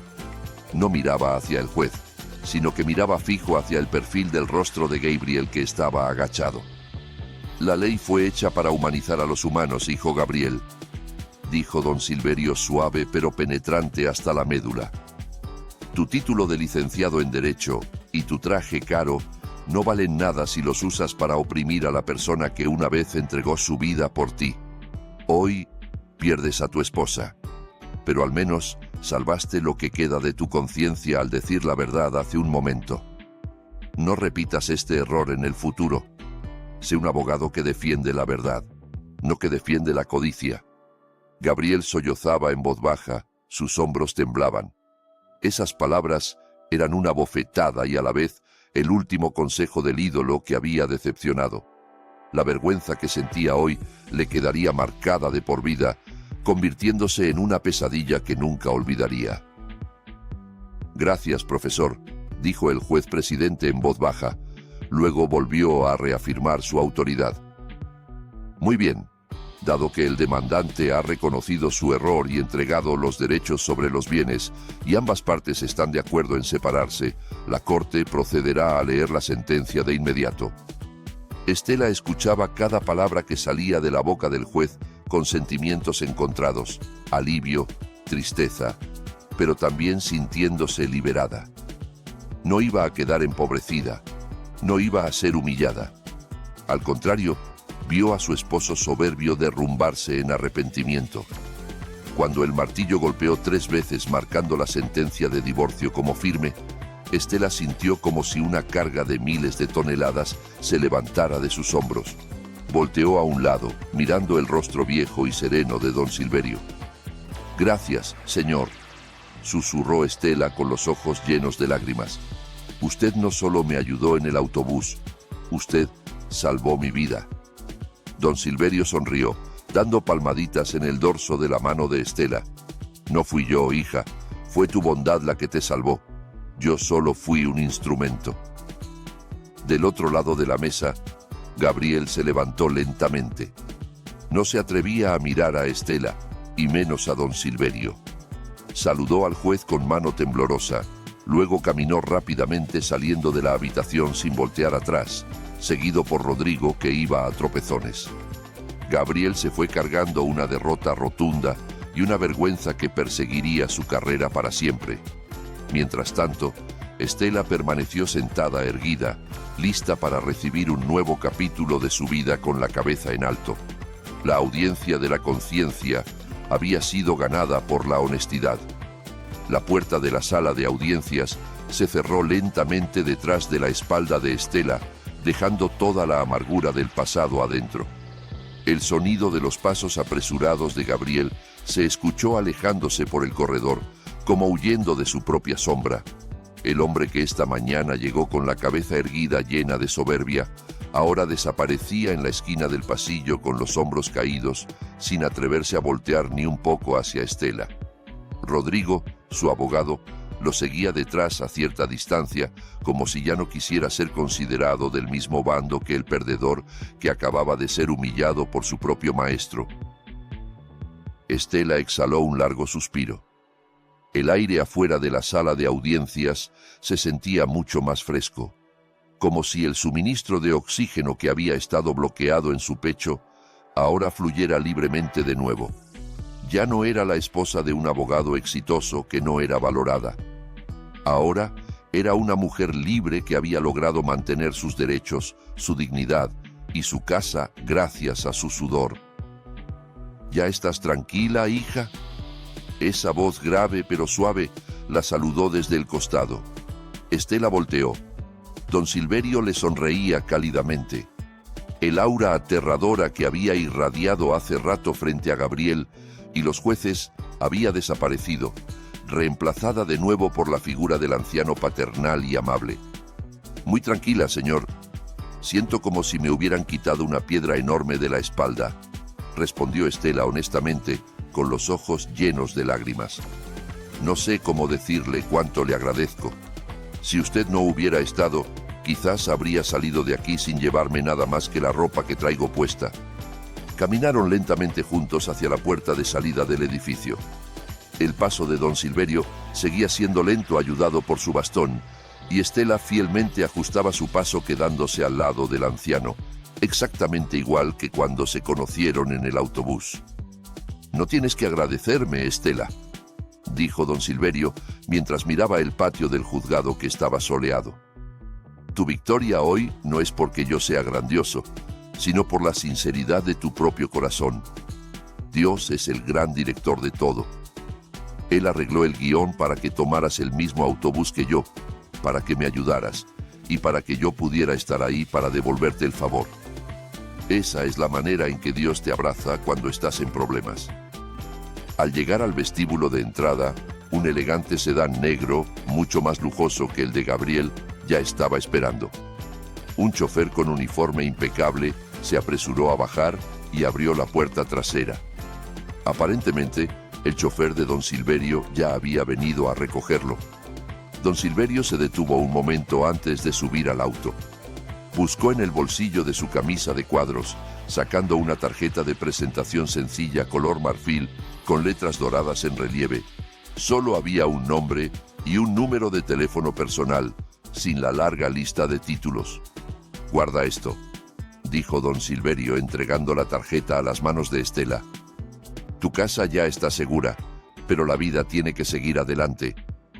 Speaker 1: No miraba hacia el juez, sino que miraba fijo hacia el perfil del rostro de Gabriel, que estaba agachado. La ley fue hecha para humanizar a los humanos, hijo Gabriel, dijo don Silverio suave pero penetrante hasta la médula. Tu título de licenciado en Derecho y tu traje caro no valen nada si los usas para oprimir a la persona que una vez entregó su vida por ti. Hoy pierdes a tu esposa, pero al menos salvaste lo que queda de tu conciencia al decir la verdad hace un momento. No repitas este error en el futuro. Sé un abogado que defiende la verdad, no que defiende la codicia. Gabriel sollozaba en voz baja, sus hombros temblaban. Esas palabras eran una bofetada y a la vez el último consejo del ídolo que había decepcionado. La vergüenza que sentía hoy le quedaría marcada de por vida, convirtiéndose en una pesadilla que nunca olvidaría. Gracias, profesor, dijo el juez presidente en voz baja. Luego volvió a reafirmar su autoridad. Muy bien. Dado que el demandante ha reconocido su error y entregado los derechos sobre los bienes, y ambas partes están de acuerdo en separarse, la Corte procederá a leer la sentencia de inmediato. Estela escuchaba cada palabra que salía de la boca del juez con sentimientos encontrados, alivio, tristeza, pero también sintiéndose liberada. No iba a quedar empobrecida, no iba a ser humillada. Al contrario, vio a su esposo soberbio derrumbarse en arrepentimiento. Cuando el martillo golpeó 3 veces marcando la sentencia de divorcio como firme, Estela sintió como si una carga de miles de toneladas se levantara de sus hombros. Volteó a un lado, mirando el rostro viejo y sereno de don Silverio. «Gracias, señor», susurró Estela con los ojos llenos de lágrimas. «Usted no solo me ayudó en el autobús, usted salvó mi vida». Don Silverio sonrió, dando palmaditas en el dorso de la mano de Estela. «No fui yo, hija, fue tu bondad la que te salvó. Yo solo fui un instrumento». Del otro lado de la mesa, Gabriel se levantó lentamente. No se atrevía a mirar a Estela, y menos a don Silverio. Saludó al juez con mano temblorosa, luego caminó rápidamente saliendo de la habitación sin voltear atrás, seguido por Rodrigo, que iba a tropezones. Gabriel se fue cargando una derrota rotunda y una vergüenza que perseguiría su carrera para siempre. Mientras tanto, Estela permaneció sentada erguida, lista para recibir un nuevo capítulo de su vida con la cabeza en alto. La audiencia de la conciencia había sido ganada por la honestidad. La puerta de la sala de audiencias se cerró lentamente detrás de la espalda de Estela, dejando toda la amargura del pasado adentro. El sonido de los pasos apresurados de Gabriel se escuchó alejándose por el corredor, como huyendo de su propia sombra. El hombre que esta mañana llegó con la cabeza erguida llena de soberbia, ahora desaparecía en la esquina del pasillo con los hombros caídos, sin atreverse a voltear ni un poco hacia Estela. Rodrigo, su abogado, lo seguía detrás a cierta distancia, como si ya no quisiera ser considerado del mismo bando que el perdedor que acababa de ser humillado por su propio maestro. Estela exhaló un largo suspiro. El aire afuera de la sala de audiencias se sentía mucho más fresco, como si el suministro de oxígeno que había estado bloqueado en su pecho ahora fluyera libremente de nuevo. Ya no era la esposa de un abogado exitoso que no era valorada. Ahora era una mujer libre que había logrado mantener sus derechos, su dignidad y su casa gracias a su sudor. ¿Ya estás tranquila, hija? Esa voz grave pero suave la saludó desde el costado. Estela volteó. Don Silverio le sonreía cálidamente. El aura aterradora que había irradiado hace rato frente a Gabriel y los jueces había desaparecido, reemplazada de nuevo por la figura del anciano paternal y amable. «Muy tranquila, señor. Siento como si me hubieran quitado una piedra enorme de la espalda», respondió Estela honestamente, con los ojos llenos de lágrimas. «No sé cómo decirle cuánto le agradezco. Si usted no hubiera estado, quizás habría salido de aquí sin llevarme nada más que la ropa que traigo puesta. Caminaron lentamente juntos hacia la puerta de salida del edificio. El paso de don Silverio seguía siendo lento, ayudado por su bastón, y Estela fielmente ajustaba su paso quedándose al lado del anciano, exactamente igual que cuando se conocieron en el autobús. «No tienes que agradecerme, Estela», dijo don Silverio mientras miraba el patio del juzgado que estaba soleado. «Tu victoria hoy no es porque yo sea grandioso, sino por la sinceridad de tu propio corazón. Dios es el gran director de todo. Él arregló el guión para que tomaras el mismo autobús que yo, para que me ayudaras y para que yo pudiera estar ahí para devolverte el favor. Esa es la manera en que Dios te abraza cuando estás en problemas». Al llegar al vestíbulo de entrada, un elegante sedán negro, mucho más lujoso que el de Gabriel, ya estaba esperando. Un chofer con uniforme impecable se apresuró a bajar y abrió la puerta trasera. Aparentemente, el chofer de don Silverio ya había venido a recogerlo. Don Silverio se detuvo un momento antes de subir al auto. Buscó en el bolsillo de su camisa de cuadros, sacando una tarjeta de presentación sencilla color marfil con letras doradas en relieve. Solo había un nombre y un número de teléfono personal, sin la larga lista de títulos. «Guarda esto», dijo don Silverio entregando la tarjeta a las manos de Estela. «Tu casa ya está segura, pero la vida tiene que seguir adelante.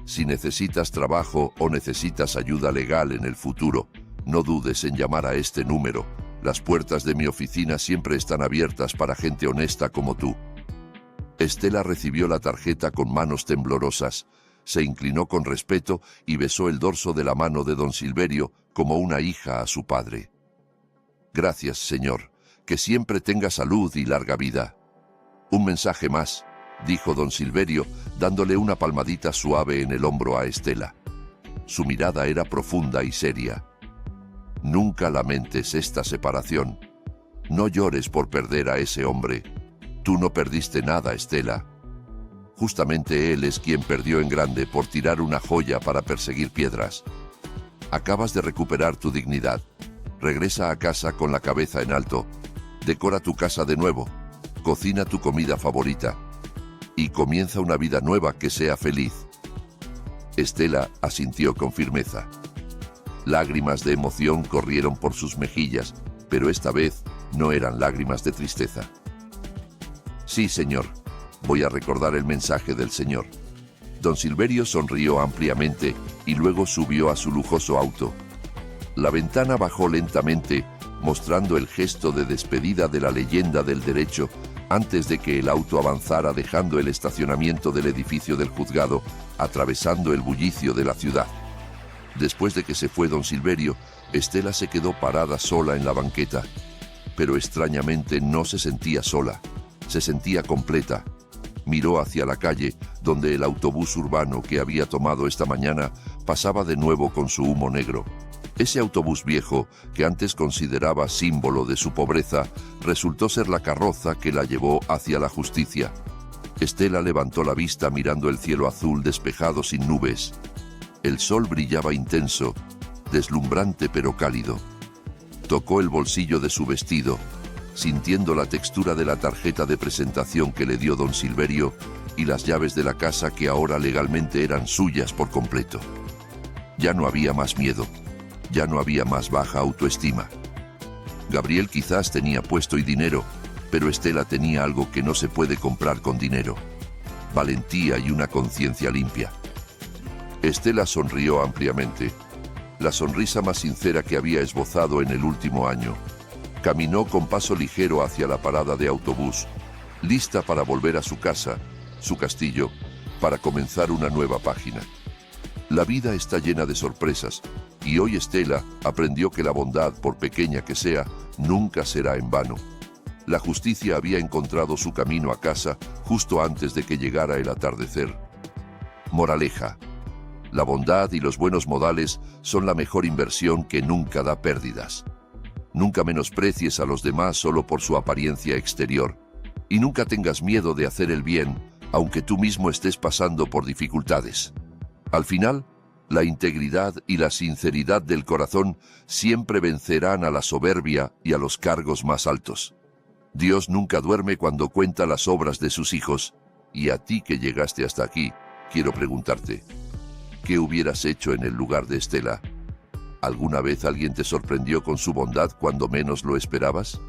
Speaker 1: Si necesitas trabajo o necesitas ayuda legal en el futuro, no dudes en llamar a este número. Las puertas de mi oficina siempre están abiertas para gente honesta como tú». Estela recibió la tarjeta con manos temblorosas, se inclinó con respeto y besó el dorso de la mano de don Silverio como una hija a su padre. «Gracias, señor. Que siempre tenga salud y larga vida». «Un mensaje más», dijo don Silverio, dándole una palmadita suave en el hombro a Estela. Su mirada era profunda y seria. «Nunca lamentes esta separación. No llores por perder a ese hombre. Tú no perdiste nada, Estela. Justamente él es quien perdió en grande por tirar una joya para perseguir piedras. Acabas de recuperar tu dignidad. Regresa a casa con la cabeza en alto. Decora tu casa de nuevo. Cocina tu comida favorita. Y comienza una vida nueva que sea feliz». Estela asintió con firmeza. Lágrimas de emoción corrieron por sus mejillas, pero esta vez no eran lágrimas de tristeza. «Sí, señor. Voy a recordar el mensaje del señor». Don Silverio sonrió ampliamente y luego subió a su lujoso auto. La ventana bajó lentamente, mostrando el gesto de despedida de la leyenda del derecho antes de que el auto avanzara, dejando el estacionamiento del edificio del juzgado, atravesando el bullicio de la ciudad. Después de que se fue don Silverio, Estela se quedó parada sola en la banqueta. Pero extrañamente no se sentía sola, se sentía completa. Miró hacia la calle, donde el autobús urbano que había tomado esta mañana pasaba de nuevo con su humo negro. Ese autobús viejo, que antes consideraba símbolo de su pobreza, resultó ser la carroza que la llevó hacia la justicia. Estela levantó la vista mirando el cielo azul despejado sin nubes. El sol brillaba intenso, deslumbrante pero cálido. Tocó el bolsillo de su vestido, sintiendo la textura de la tarjeta de presentación que le dio don Silverio y las llaves de la casa que ahora legalmente eran suyas por completo. Ya no había más miedo, ya no había más baja autoestima. Gabriel quizás tenía puesto y dinero, pero Estela tenía algo que no se puede comprar con dinero: valentía y una conciencia limpia. Estela sonrió ampliamente, la sonrisa más sincera que había esbozado en el último año. Caminó con paso ligero hacia la parada de autobús, lista para volver a su casa, su castillo, para comenzar una nueva página. La vida está llena de sorpresas, y hoy Estela aprendió que la bondad, por pequeña que sea, nunca será en vano. La justicia había encontrado su camino a casa justo antes de que llegara el atardecer. Moraleja: la bondad y los buenos modales son la mejor inversión que nunca da pérdidas. Nunca menosprecies a los demás solo por su apariencia exterior, y nunca tengas miedo de hacer el bien, aunque tú mismo estés pasando por dificultades. Al final, La integridad y la sinceridad del corazón siempre vencerán a la soberbia y a los cargos más altos. Dios nunca duerme cuando cuenta las obras de sus hijos. Y a ti que llegaste hasta aquí, quiero preguntarte, ¿qué hubieras hecho en el lugar de Estela? ¿Alguna vez alguien te sorprendió con su bondad cuando menos lo esperabas?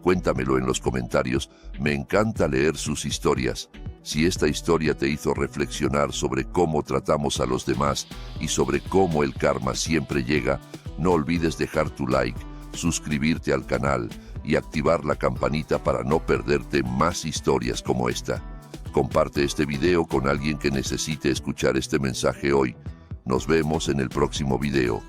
Speaker 1: Cuéntamelo en los comentarios, me encanta leer sus historias. Si esta historia te hizo reflexionar sobre cómo tratamos a los demás y sobre cómo el karma siempre llega, no olvides dejar tu like, suscribirte al canal y activar la campanita para no perderte más historias como esta. Comparte este video con alguien que necesite escuchar este mensaje hoy. Nos vemos en el próximo video.